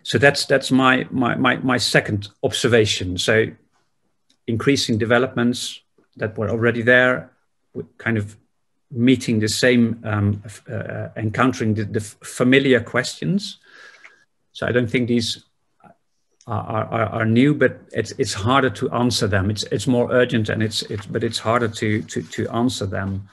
So that's my second observation. So increasing developments that were already there, kind of meeting the same, encountering the familiar questions. So I don't think these are new, but it's harder to answer them. It's more urgent, and but it's harder to answer them.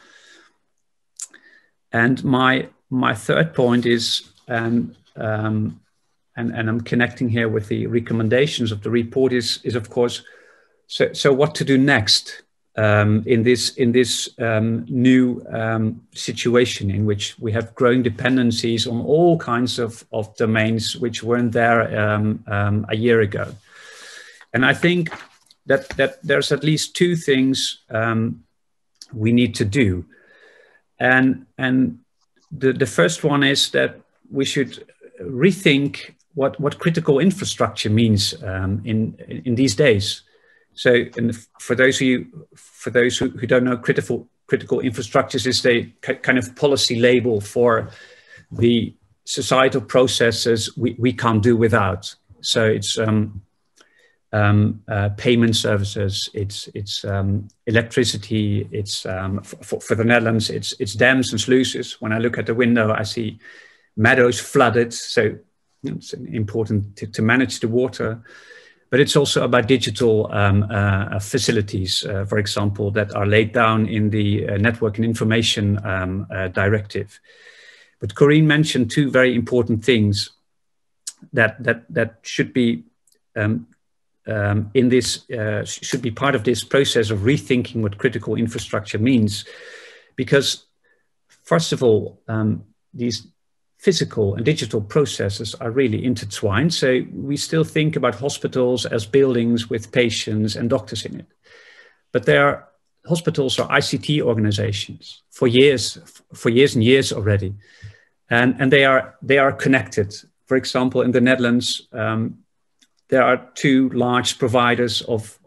And my third point is, and I'm connecting here with the recommendations of the report, is of course, so what to do next in this new situation in which we have growing dependencies on all kinds of domains which weren't there a year ago. And I think that there's at least two things we need to do. And the first one is that we should rethink what critical infrastructure means in these days. So, for those who don't know, critical infrastructures is the kind of policy label for the societal processes we can't do without. So it's payment services, it's electricity, it's for the Netherlands, it's dams and sluices. When I look at the window, I see meadows flooded. So it's important to manage the water. But it's also about digital facilities, for example, that are laid down in the Network and Information Directive. But Corinne mentioned two very important things that should be should be part of this process of rethinking what critical infrastructure means, because first of all, these physical and digital processes are really intertwined. So we still think about hospitals as buildings with patients and doctors in it. But hospitals are ICT organizations for years and years already. And they are connected. For example, in the Netherlands, there are two large providers of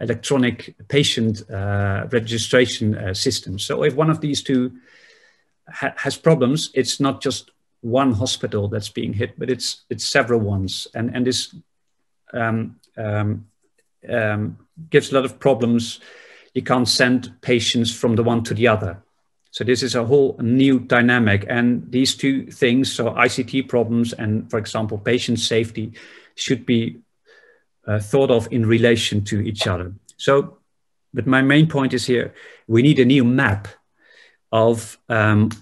electronic patient registration systems. So if one of these two has problems, it's not just one hospital that's being hit, but it's several ones, and this gives a lot of problems. You can't send patients from the one to the other. So this is a whole new dynamic, and these two things, so ICT problems and, for example, patient safety, should be thought of in relation to each other. So, but my main point is here, we need a new map of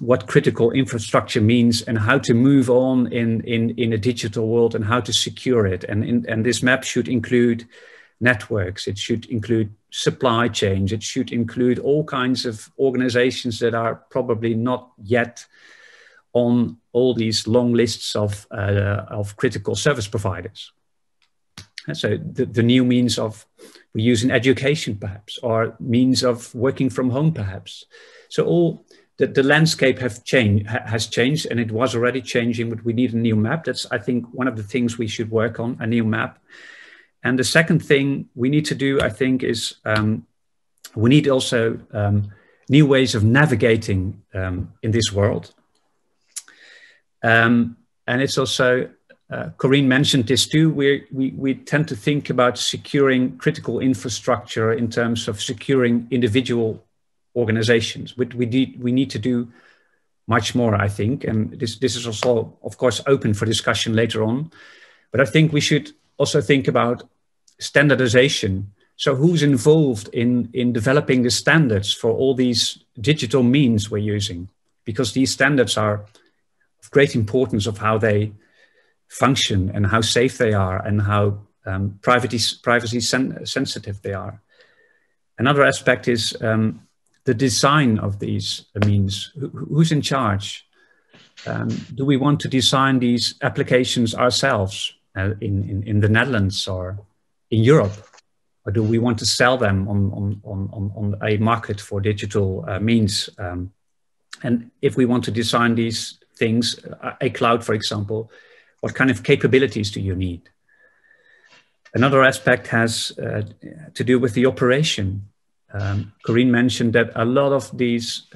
what critical infrastructure means and how to move on in a digital world and how to secure it. And this map should include networks, it should include supply chains, it should include all kinds of organizations that are probably not yet on all these long lists of critical service providers. And so the new means of we use in education perhaps, or means of working from home perhaps. So all the landscape has changed, and it was already changing, but we need a new map. That's, I think, one of the things we should work on, a new map. And the second thing we need to do, I think, is we need also new ways of navigating in this world. And it's also, Corinne mentioned this too, we tend to think about securing critical infrastructure in terms of securing individual organizations, but we need to do much more, I think. And this is also, of course, open for discussion later on. But I think we should also think about standardization. So who's involved in developing the standards for all these digital means we're using? Because these standards are of great importance of how they function and how safe they are and how privacy sensitive they are. Another aspect is the design of these means. Who's in charge? Do we want to design these applications ourselves in the Netherlands or in Europe? Or do we want to sell them on a market for digital means? And if we want to design these things, a cloud, for example, what kind of capabilities do you need? Another aspect has to do with the operation. Corinne mentioned that a lot of these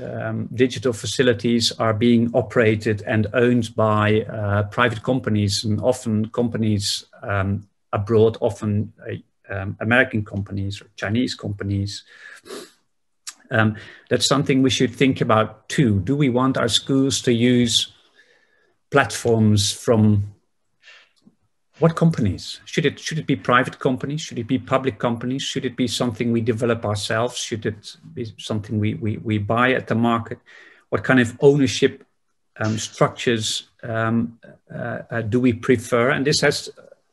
digital facilities are being operated and owned by private companies, and often companies abroad, often American companies or Chinese companies. That's something we should think about too. Do we want our schools to use platforms from what companies? Should it be private companies? Should it be public companies? Should it be something we develop ourselves? Should it be something we buy at the market? What kind of ownership structures do we prefer? And this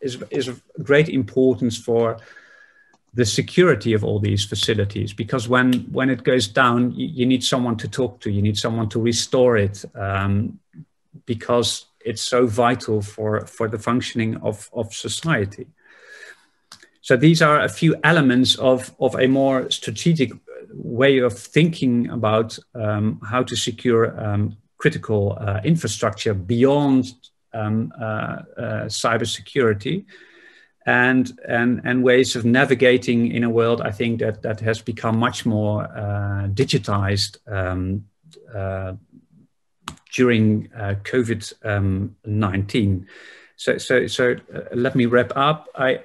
is of great importance for the security of all these facilities, because when it goes down, you need someone to talk to, you need someone to restore it, because it's so vital for the functioning of society. So these are a few elements of a more strategic way of thinking about how to secure critical infrastructure beyond cybersecurity, and ways of navigating in a world, I think, that has become much more digitized during COVID-19. So let me wrap up. I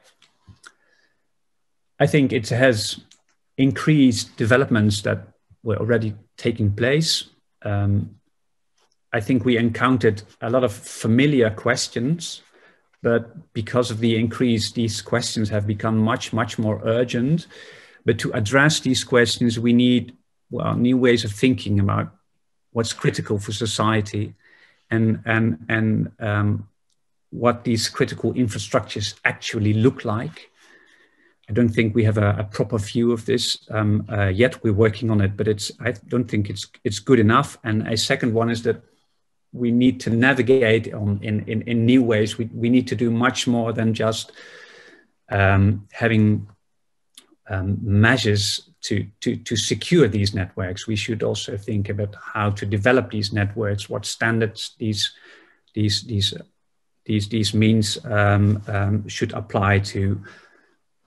think it has increased developments that were already taking place. I think we encountered a lot of familiar questions, but because of the increase, these questions have become much more urgent. But to address these questions, we need, well, new ways of thinking about what's critical for society and what these critical infrastructures actually look like. I don't think we have a proper view of this yet. We're working on it, but I don't think it's good enough. And a second one is that we need to navigate in new ways. We need to do much more than just having measures to secure these networks. We should also think about how to develop these networks, what standards these means should apply to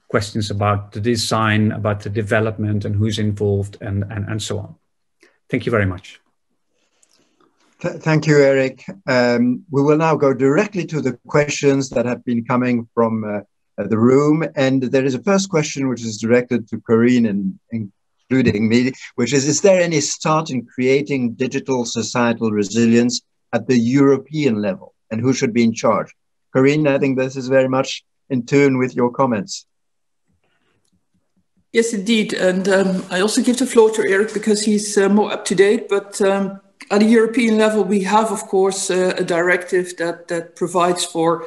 questions about the design, about the development, and who's involved, and so on. Thank you very much. Thank you, Eric. We will now go directly to the questions that have been coming from the room. And there is a first question which is directed to Corinne and including me, which is there any start in creating digital societal resilience at the European level? And who should be in charge? Corinne, I think this is very much in tune with your comments. Yes, indeed. And I also give the floor to Eric because he's more up to date. But at a European level, we have, of course, a directive that provides for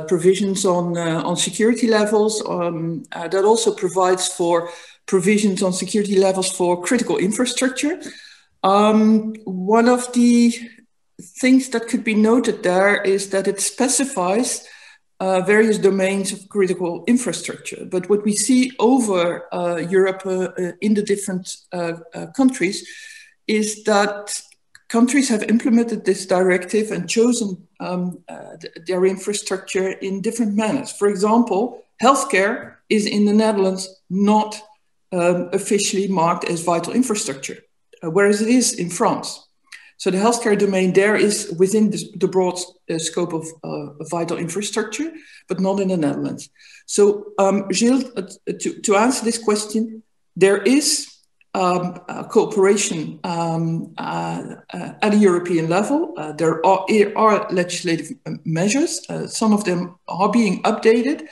provisions on security levels, that also provides for provisions on security levels for critical infrastructure. One of the things that could be noted there is that it specifies various domains of critical infrastructure. But what we see over Europe in the different countries is that countries have implemented this directive and chosen their infrastructure in different manners. For example, healthcare is in the Netherlands not officially marked as vital infrastructure, whereas it is in France. So the healthcare domain there is within the broad scope of vital infrastructure, but not in the Netherlands. So Gilles, to answer this question, there is cooperation at a European level. There are legislative measures. Some of them are being updated.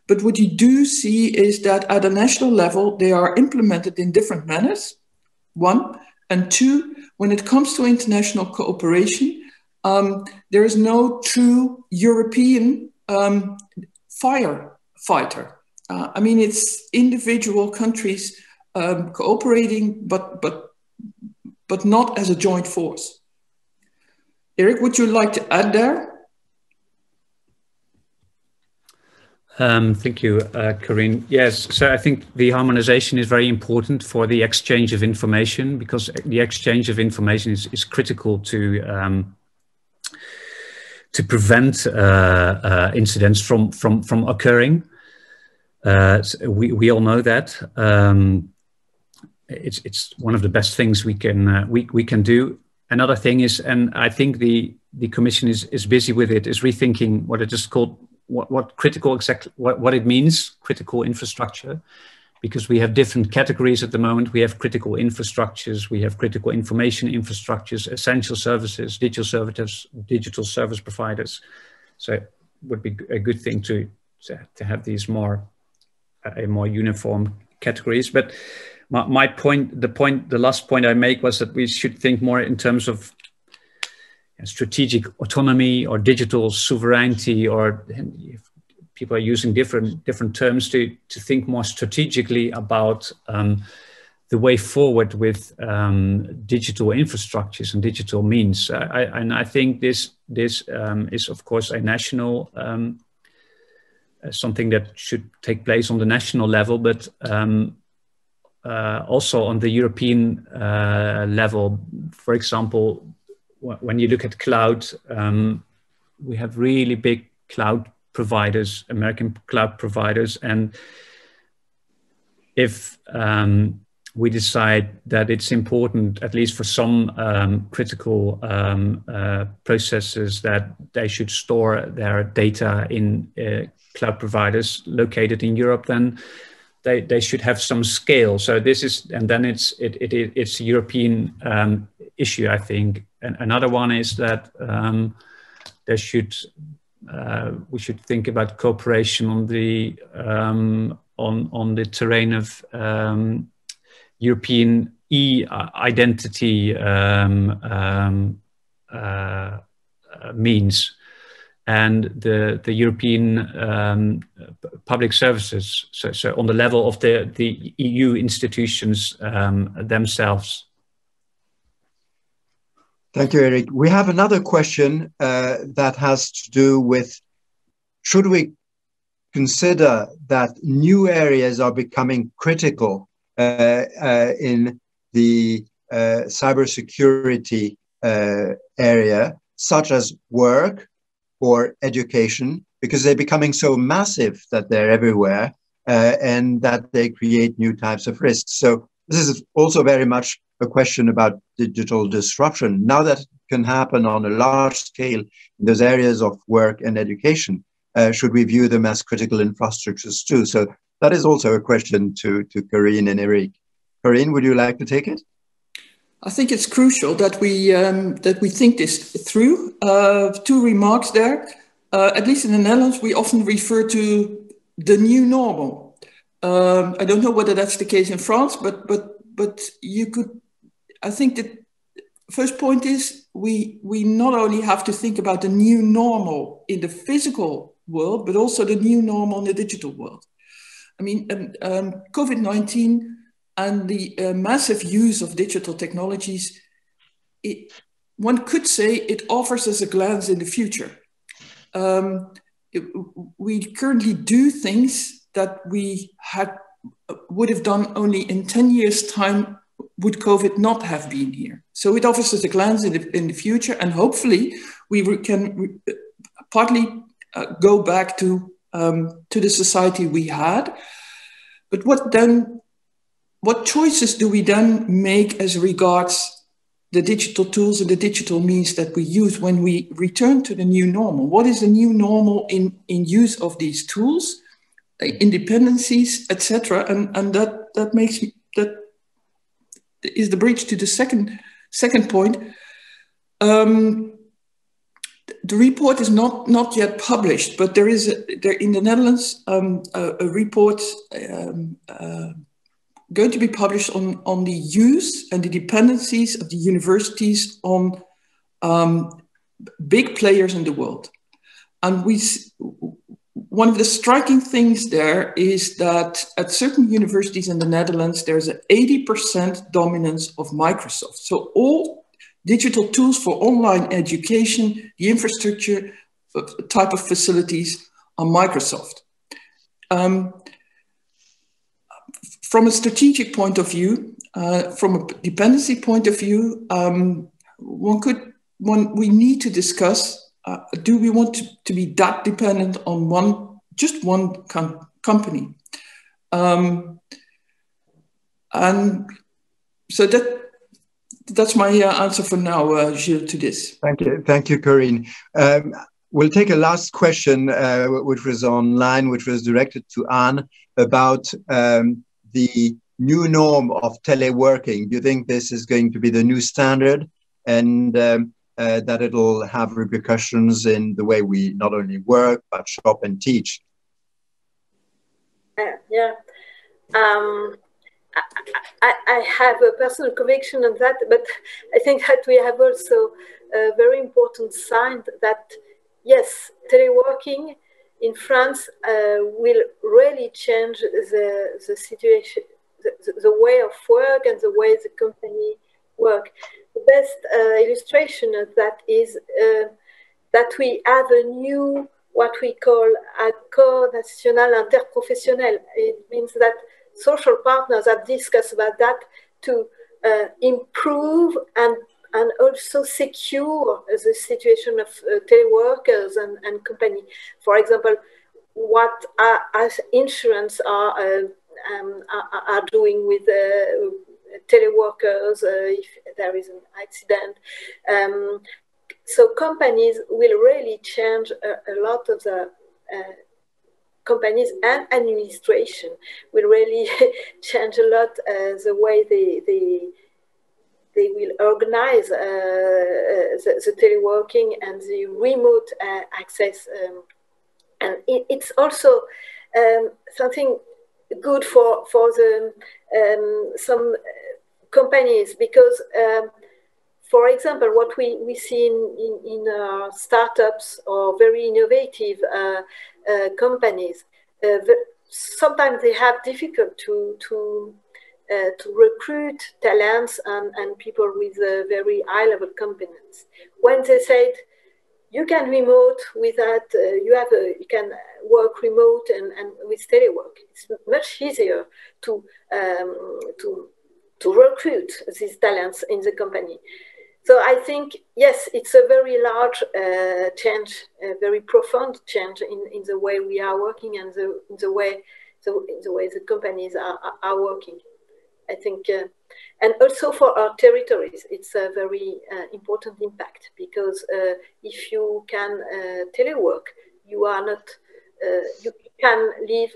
But what you do see is that at a national level, they are implemented in different manners, one. And two, when it comes to international cooperation, there is no true European firefighter. I mean, it's individual countries cooperating, but not as a joint force. Eric, would you like to add there? Thank you, Corinne. Yes, so I think the harmonization is very important for the exchange of information, because the exchange of information is critical to prevent incidents from occurring. So we all know that. It's one of the best things we can do. Another thing is, and I think the Commission is busy with it, is rethinking what it is called, what critical exactly what it means, critical infrastructure, because we have different categories at the moment. We have critical infrastructures, we have critical information infrastructures, essential services, digital service providers. So it would be a good thing to have these more uniform categories. But my point, the last point I make was that we should think more in terms of strategic autonomy or digital sovereignty, or people are using different terms to think more strategically about the way forward with digital infrastructures and digital means. And I think this is of course a national something that should take place on the national level, but also on the European level. For example, when you look at cloud, we have really big cloud providers, American cloud providers. And if we decide that it's important, at least for some critical processes, that they should store their data in cloud providers located in Europe, then they should have some scale. So this is, and then it's a European issue, I think. And another one is that we should think about cooperation on the terrain of European e-identity means, and the European public services, so on the level of the EU institutions themselves. Thank you, Eric. We have another question that has to do with, should we consider that new areas are becoming critical in the cybersecurity area, such as work or education, because they're becoming so massive that they're everywhere and that they create new types of risks. So this is also very much a question about digital disruption. Now that it can happen on a large scale in those areas of work and education, should we view them as critical infrastructures too? So that is also a question to Corinne and Eric. Corinne, would you like to take it? I think it's crucial that we think this through. Two remarks there. At least in the Netherlands, we often refer to the new normal. I don't know whether that's the case in France, but you could. I think the first point is we not only have to think about the new normal in the physical world, but also the new normal in the digital world. I mean, COVID-19 and the massive use of digital technologies, one could say it offers us a glance in the future. We currently do things that we would have done only in 10 years' time would COVID not have been here. So it offers us a glance in the future, and hopefully we can partly go back to the society we had. But what choices do we then make as regards the digital tools and the digital means that we use when we return to the new normal? What is the new normal in use of these tools, independencies, etc.? And that makes me, that is the bridge to the second point. The report is not yet published, but there is in the Netherlands a report going to be published on the use and the dependencies of the universities on big players in the world. And one of the striking things there is that at certain universities in the Netherlands, there's an 80% dominance of Microsoft. So all digital tools for online education, the infrastructure type of facilities are Microsoft. From a strategic point of view, from a dependency point of view, we need to discuss, do we want to be that dependent on just one company? And so that's my answer for now, Gilles, to this. Thank you, Corinne. We'll take a last question, which was online, which was directed to Anne, about the new norm of teleworking. Do you think this is going to be the new standard, and that it'll have repercussions in the way we not only work, but shop and teach? Yeah. I have a personal conviction on that, but I think that we have also a very important sign that, yes, teleworking in France will really change the situation, the way of work and the way the company work. The best illustration of that is that we have a new, what we call accord national interprofessionnel. It means that social partners have discussed about that to improve and also secure the situation of teleworkers and company. For example, what as insurance are doing with teleworkers if there is an accident. So companies will really change a lot of the companies, and administration will really change a lot the way they will organize the teleworking and the remote access. And it's also something good for the some companies, because for example, what we see in startups or very innovative companies, sometimes they have difficult to recruit talents and people with very high level competence. When they said you can remote with that, you can work remote and with telework, it's much easier to recruit these talents in the company. So I think, yes, it's a very large change, a very profound change in the way we are working and in the way the companies are working. I think, and also for our territories, it's a very important impact, because if you can telework, you are not, you can live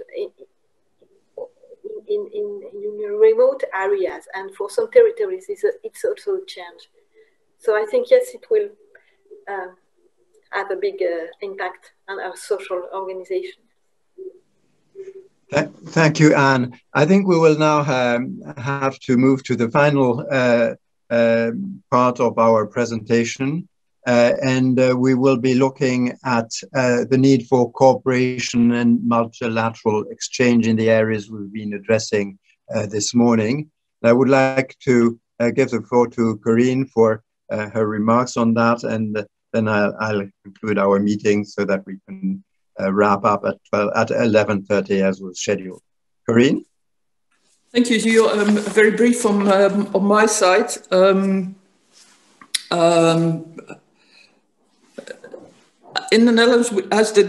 in remote areas, and for some territories, it's also a change. So I think, yes, it will have a big impact on our social organization. Thank you, Anne. I think we will now have to move to the final part of our presentation, and we will be looking at the need for cooperation and multilateral exchange in the areas we've been addressing this morning. I would like to give the floor to Corinne for her remarks on that, and then I'll conclude our meeting so that we can wrap up at 11:30 as was scheduled. Corinne? Thank you, Gilles. Very brief on my side. In the Netherlands, as the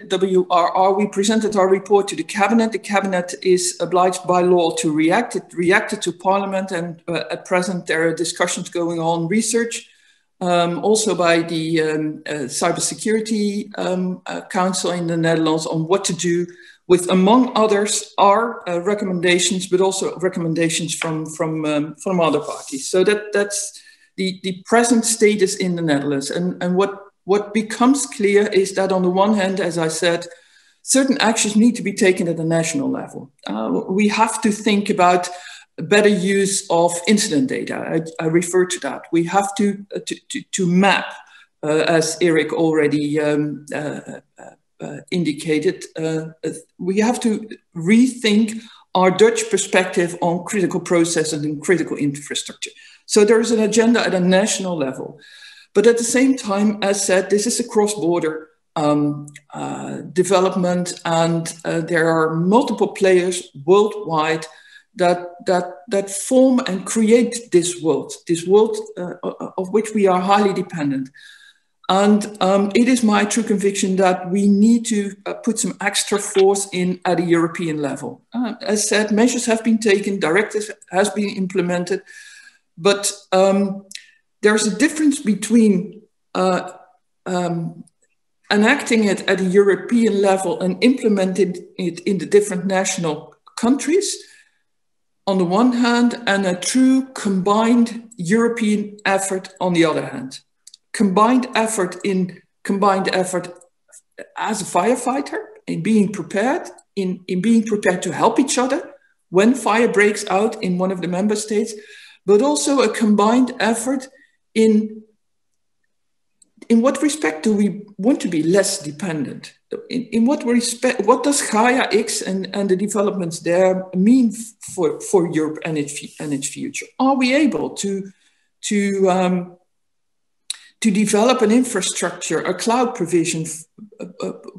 WRR, we presented our report to the cabinet. The cabinet is obliged by law to react. It reacted to Parliament, and at present there are discussions going on, research, also by the Cybersecurity Council in the Netherlands on what to do with, among others, our recommendations, but also recommendations from other parties. So that's the present status in the Netherlands. And what becomes clear is that on the one hand, as I said, certain actions need to be taken at the national level. We have to think about better use of incident data. I refer to that. We have to map, as Eric already indicated, we have to rethink our Dutch perspective on critical processes and critical infrastructure. So there is an agenda at a national level. But at the same time, as said, this is a cross-border development, and there are multiple players worldwide that form and create this world of which we are highly dependent. And it is my true conviction that we need to put some extra force in at a European level. As said, measures have been taken, directives has been implemented, but there's a difference between enacting it at a European level and implementing it in the different national countries on the one hand, and a true combined European effort on the other hand. Combined effort as a firefighter, in being prepared, in being prepared to help each other when fire breaks out in one of the member states, but also a combined effort in what respect do we want to be less dependent? In what respect, what does Gaia X and the developments there mean for Europe and its future? Are we able to develop an infrastructure, a cloud provision,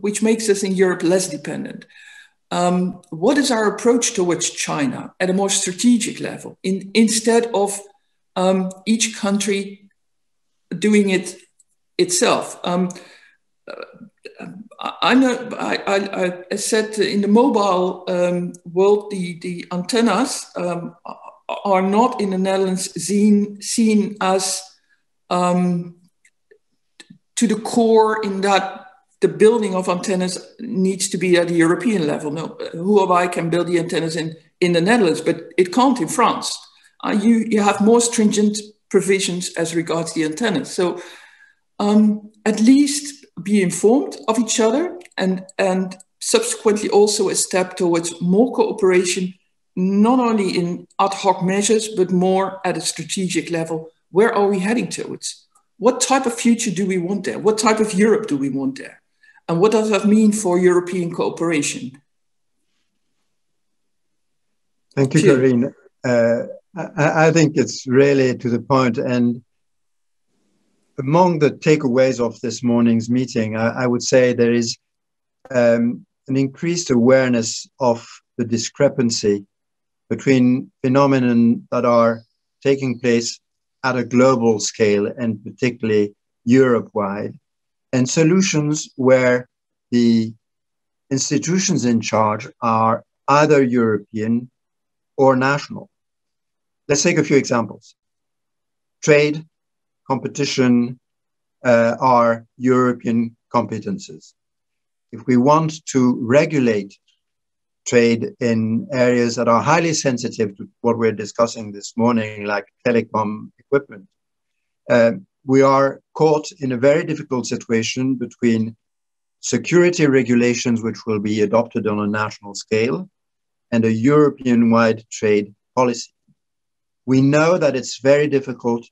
which makes us in Europe less dependent? What is our approach towards China at a more strategic level, instead of each country doing it itself? I said in the mobile world, the antennas are not in the Netherlands seen as to the core, in that the building of antennas needs to be at the European level. No, Huawei can build the antennas in the Netherlands, but it can't in France. You have more stringent provisions as regards the antennas. So at least be informed of each other, and subsequently also a step towards more cooperation, not only in ad hoc measures, but more at a strategic level. Where are we heading towards? What type of future do we want there? What type of Europe do we want there? And what does that mean for European cooperation? Thank you, Corinne. I think it's really to the point. And among the takeaways of this morning's meeting, I would say there is an increased awareness of the discrepancy between phenomena that are taking place at a global scale, and particularly Europe-wide, and solutions where the institutions in charge are either European or national. Let's take a few examples. Trade, competition are European competences. If we want to regulate trade in areas that are highly sensitive to what we're discussing this morning, like telecom equipment, we are caught in a very difficult situation between security regulations, which will be adopted on a national scale, and a European-wide trade policy. We know that it's very difficult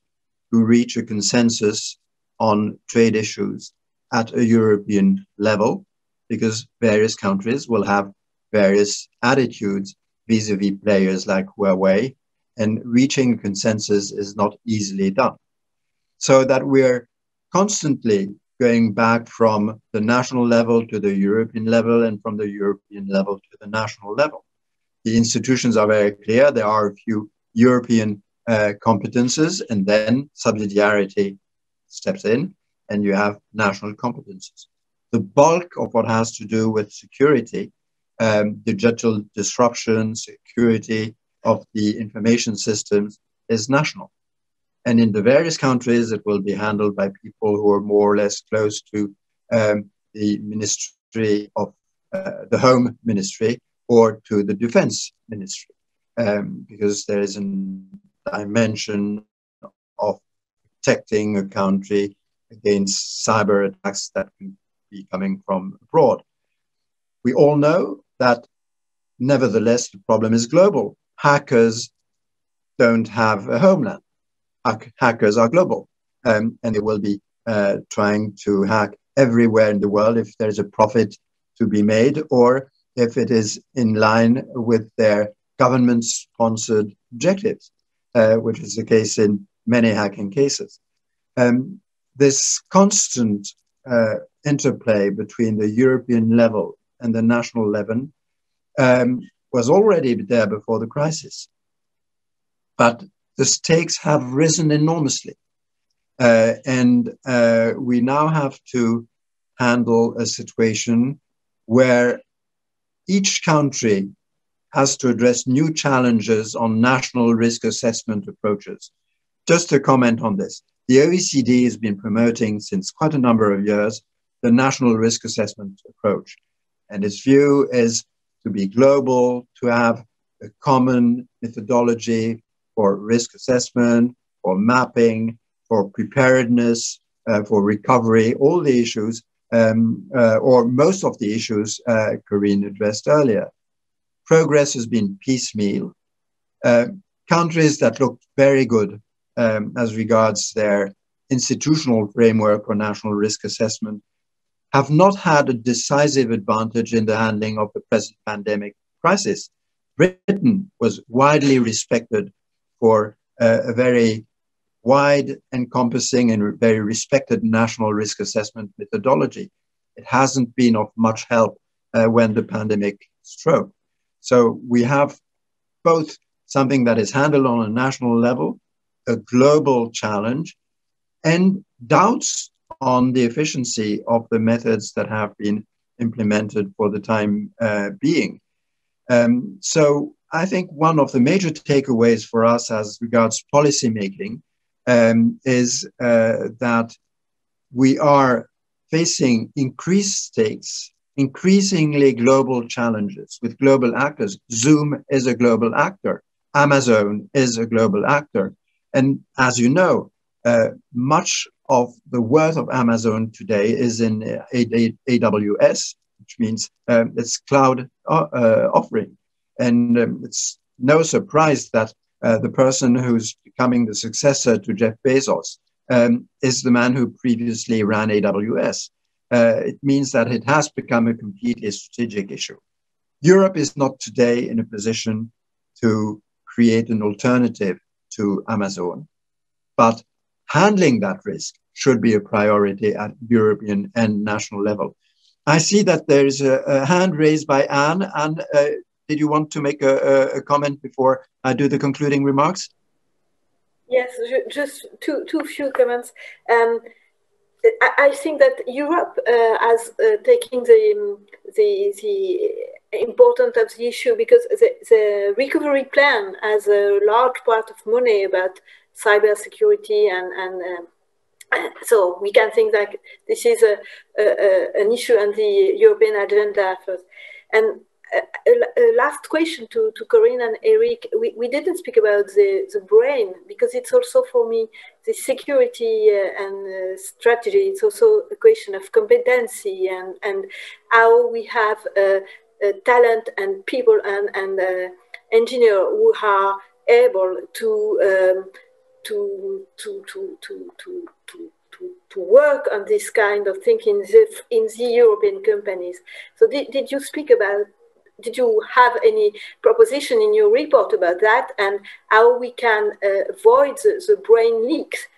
to reach a consensus on trade issues at a European level, because various countries will have various attitudes vis-a-vis players like Huawei, and reaching consensus is not easily done. So that we're constantly going back from the national level to the European level, and from the European level to the national level. The institutions are very clear. There are a few European competences, and then subsidiarity steps in, and you have national competences. The bulk of what has to do with security, digital disruption, security of the information systems, is national. And in the various countries, it will be handled by people who are more or less close to the Ministry of the Home Ministry or to the Defense Ministry, because there is a dimension of protecting a country against cyber attacks that can be coming from abroad. We all know that, nevertheless, the problem is global. Hackers don't have a homeland. Hackers are global, and they will be trying to hack everywhere in the world if there's a profit to be made, or if it is in line with their government-sponsored objectives, which is the case in many hacking cases. This constant interplay between the European level and the national level was already there before the crisis. But the stakes have risen enormously. And we now have to handle a situation where each country has to address new challenges on national risk assessment approaches. Just to comment on this, the OECD has been promoting since quite a number of years the national risk assessment approach. And its view is to be global, to have a common methodology for risk assessment, for mapping, for preparedness, for recovery, all the issues, or most of the issues Corinne addressed earlier. Progress has been piecemeal. Countries that looked very good as regards their institutional framework for national risk assessment have not had a decisive advantage in the handling of the present pandemic crisis. Britain was widely respected for a very wide encompassing and very respected national risk assessment methodology. It hasn't been of much help when the pandemic struck. So we have both something that is handled on a national level, a global challenge, and doubts on the efficiency of the methods that have been implemented for the time being. So I think one of the major takeaways for us as regards policymaking is that we are facing increased stakes, increasingly global challenges with global actors. Zoom is a global actor. Amazon is a global actor. And as you know, much of the worth of Amazon today is in AWS, which means it's cloud offering. And it's no surprise that the person who's becoming the successor to Jeff Bezos is the man who previously ran AWS. It means that it has become a completely strategic issue. Europe is not today in a position to create an alternative to Amazon, but handling that risk should be a priority at European and national level. I see that there is a hand raised by Anne. Anne, did you want to make a comment before I do the concluding remarks? Yes, just two few comments. I think that Europe has taken the importance of the issue because the recovery plan has a large part of money about cybersecurity and so we can think that this is an issue on the European agenda first. And last question to Corinne and Eric, we didn't speak about the brain because it's also for me the security and strategy. It's also a question of competency and how we have talent and people and engineers who are able to work on this kind of thinking in the European companies. So did you speak about, did you have any proposition in your report about that and how we can avoid the brain leaks,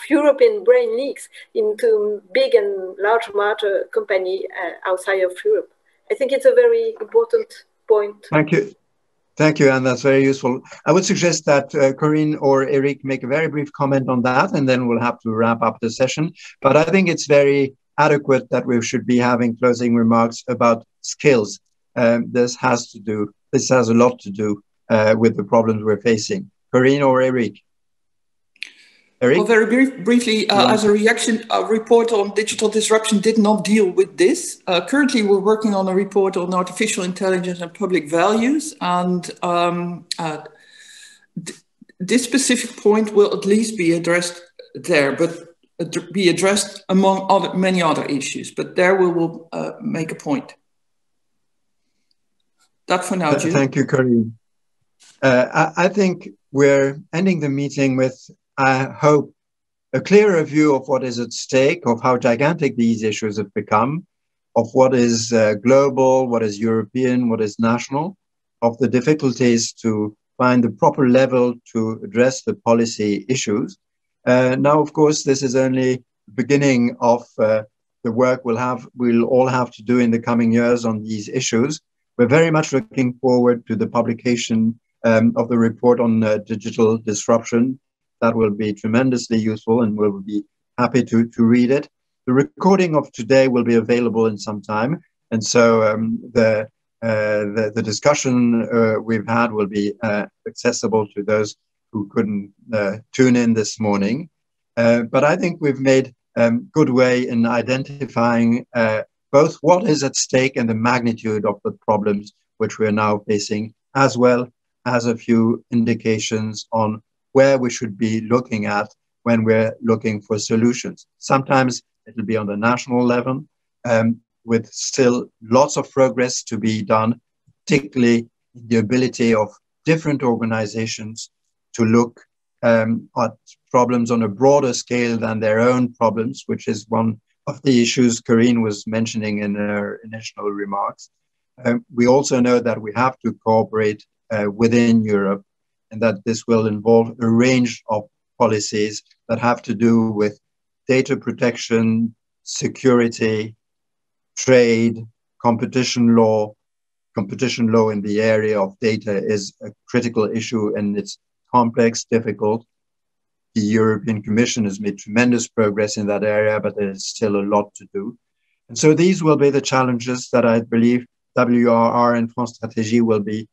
European brain leaks into big and large matter company outside of Europe? I think it's a very important point. Thank you. Thank you, and that's very useful. I would suggest that Corinne or Eric make a very brief comment on that, and then we'll have to wrap up the session. But I think it's very adequate that we should be having closing remarks about skills. This has a lot to do with the problems we're facing. Corinne or Eric? Eric? Well, very briefly, as a reaction, a report on digital disruption did not deal with this. Currently, we're working on a report on artificial intelligence and public values, and this specific point will at least be addressed there, but be addressed among many other issues. But there we will make a point. That for now, Jill. Thank you, Corinne. I think we're ending the meeting with, I hope, a clearer view of what is at stake, of how gigantic these issues have become, of what is global, what is European, what is national, of the difficulties to find the proper level to address the policy issues. Now, of course, this is only the beginning of the work we'll all have to do in the coming years on these issues. We're very much looking forward to the publication of the report on digital disruption. That will be tremendously useful, and we'll be happy to read it. The recording of today will be available in some time, and so the discussion we've had will be accessible to those who couldn't tune in this morning. But I think we've made good way in identifying both what is at stake and the magnitude of the problems which we're now facing, as well as a few indications on where we should be looking at when we're looking for solutions. Sometimes it'll be on the national level, with still lots of progress to be done, particularly the ability of different organizations to look at problems on a broader scale than their own problems, which is one of the issues Corinne was mentioning in her initial remarks. We also know that we have to cooperate within Europe, and that this will involve a range of policies that have to do with data protection, security, trade, competition law. Competition law in the area of data is a critical issue, and it's complex, difficult. The European Commission has made tremendous progress in that area, but there's still a lot to do. And so these will be the challenges that I believe WRR and France Stratégie will be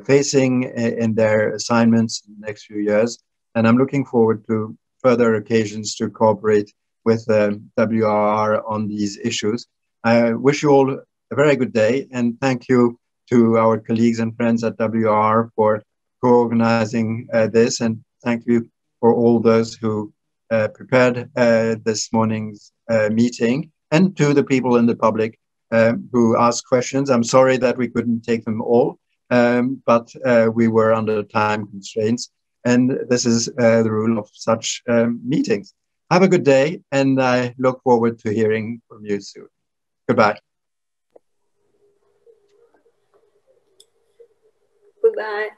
facing in their assignments in the next few years. And I'm looking forward to further occasions to cooperate with WRR on these issues. I wish you all a very good day, and thank you to our colleagues and friends at WRR for co-organizing this, and thank you for all those who prepared this morning's meeting, and to the people in the public who asked questions. I'm sorry that we couldn't take them all, but we were under time constraints, and this is the rule of such meetings. Have a good day, and I look forward to hearing from you soon. Goodbye. Goodbye.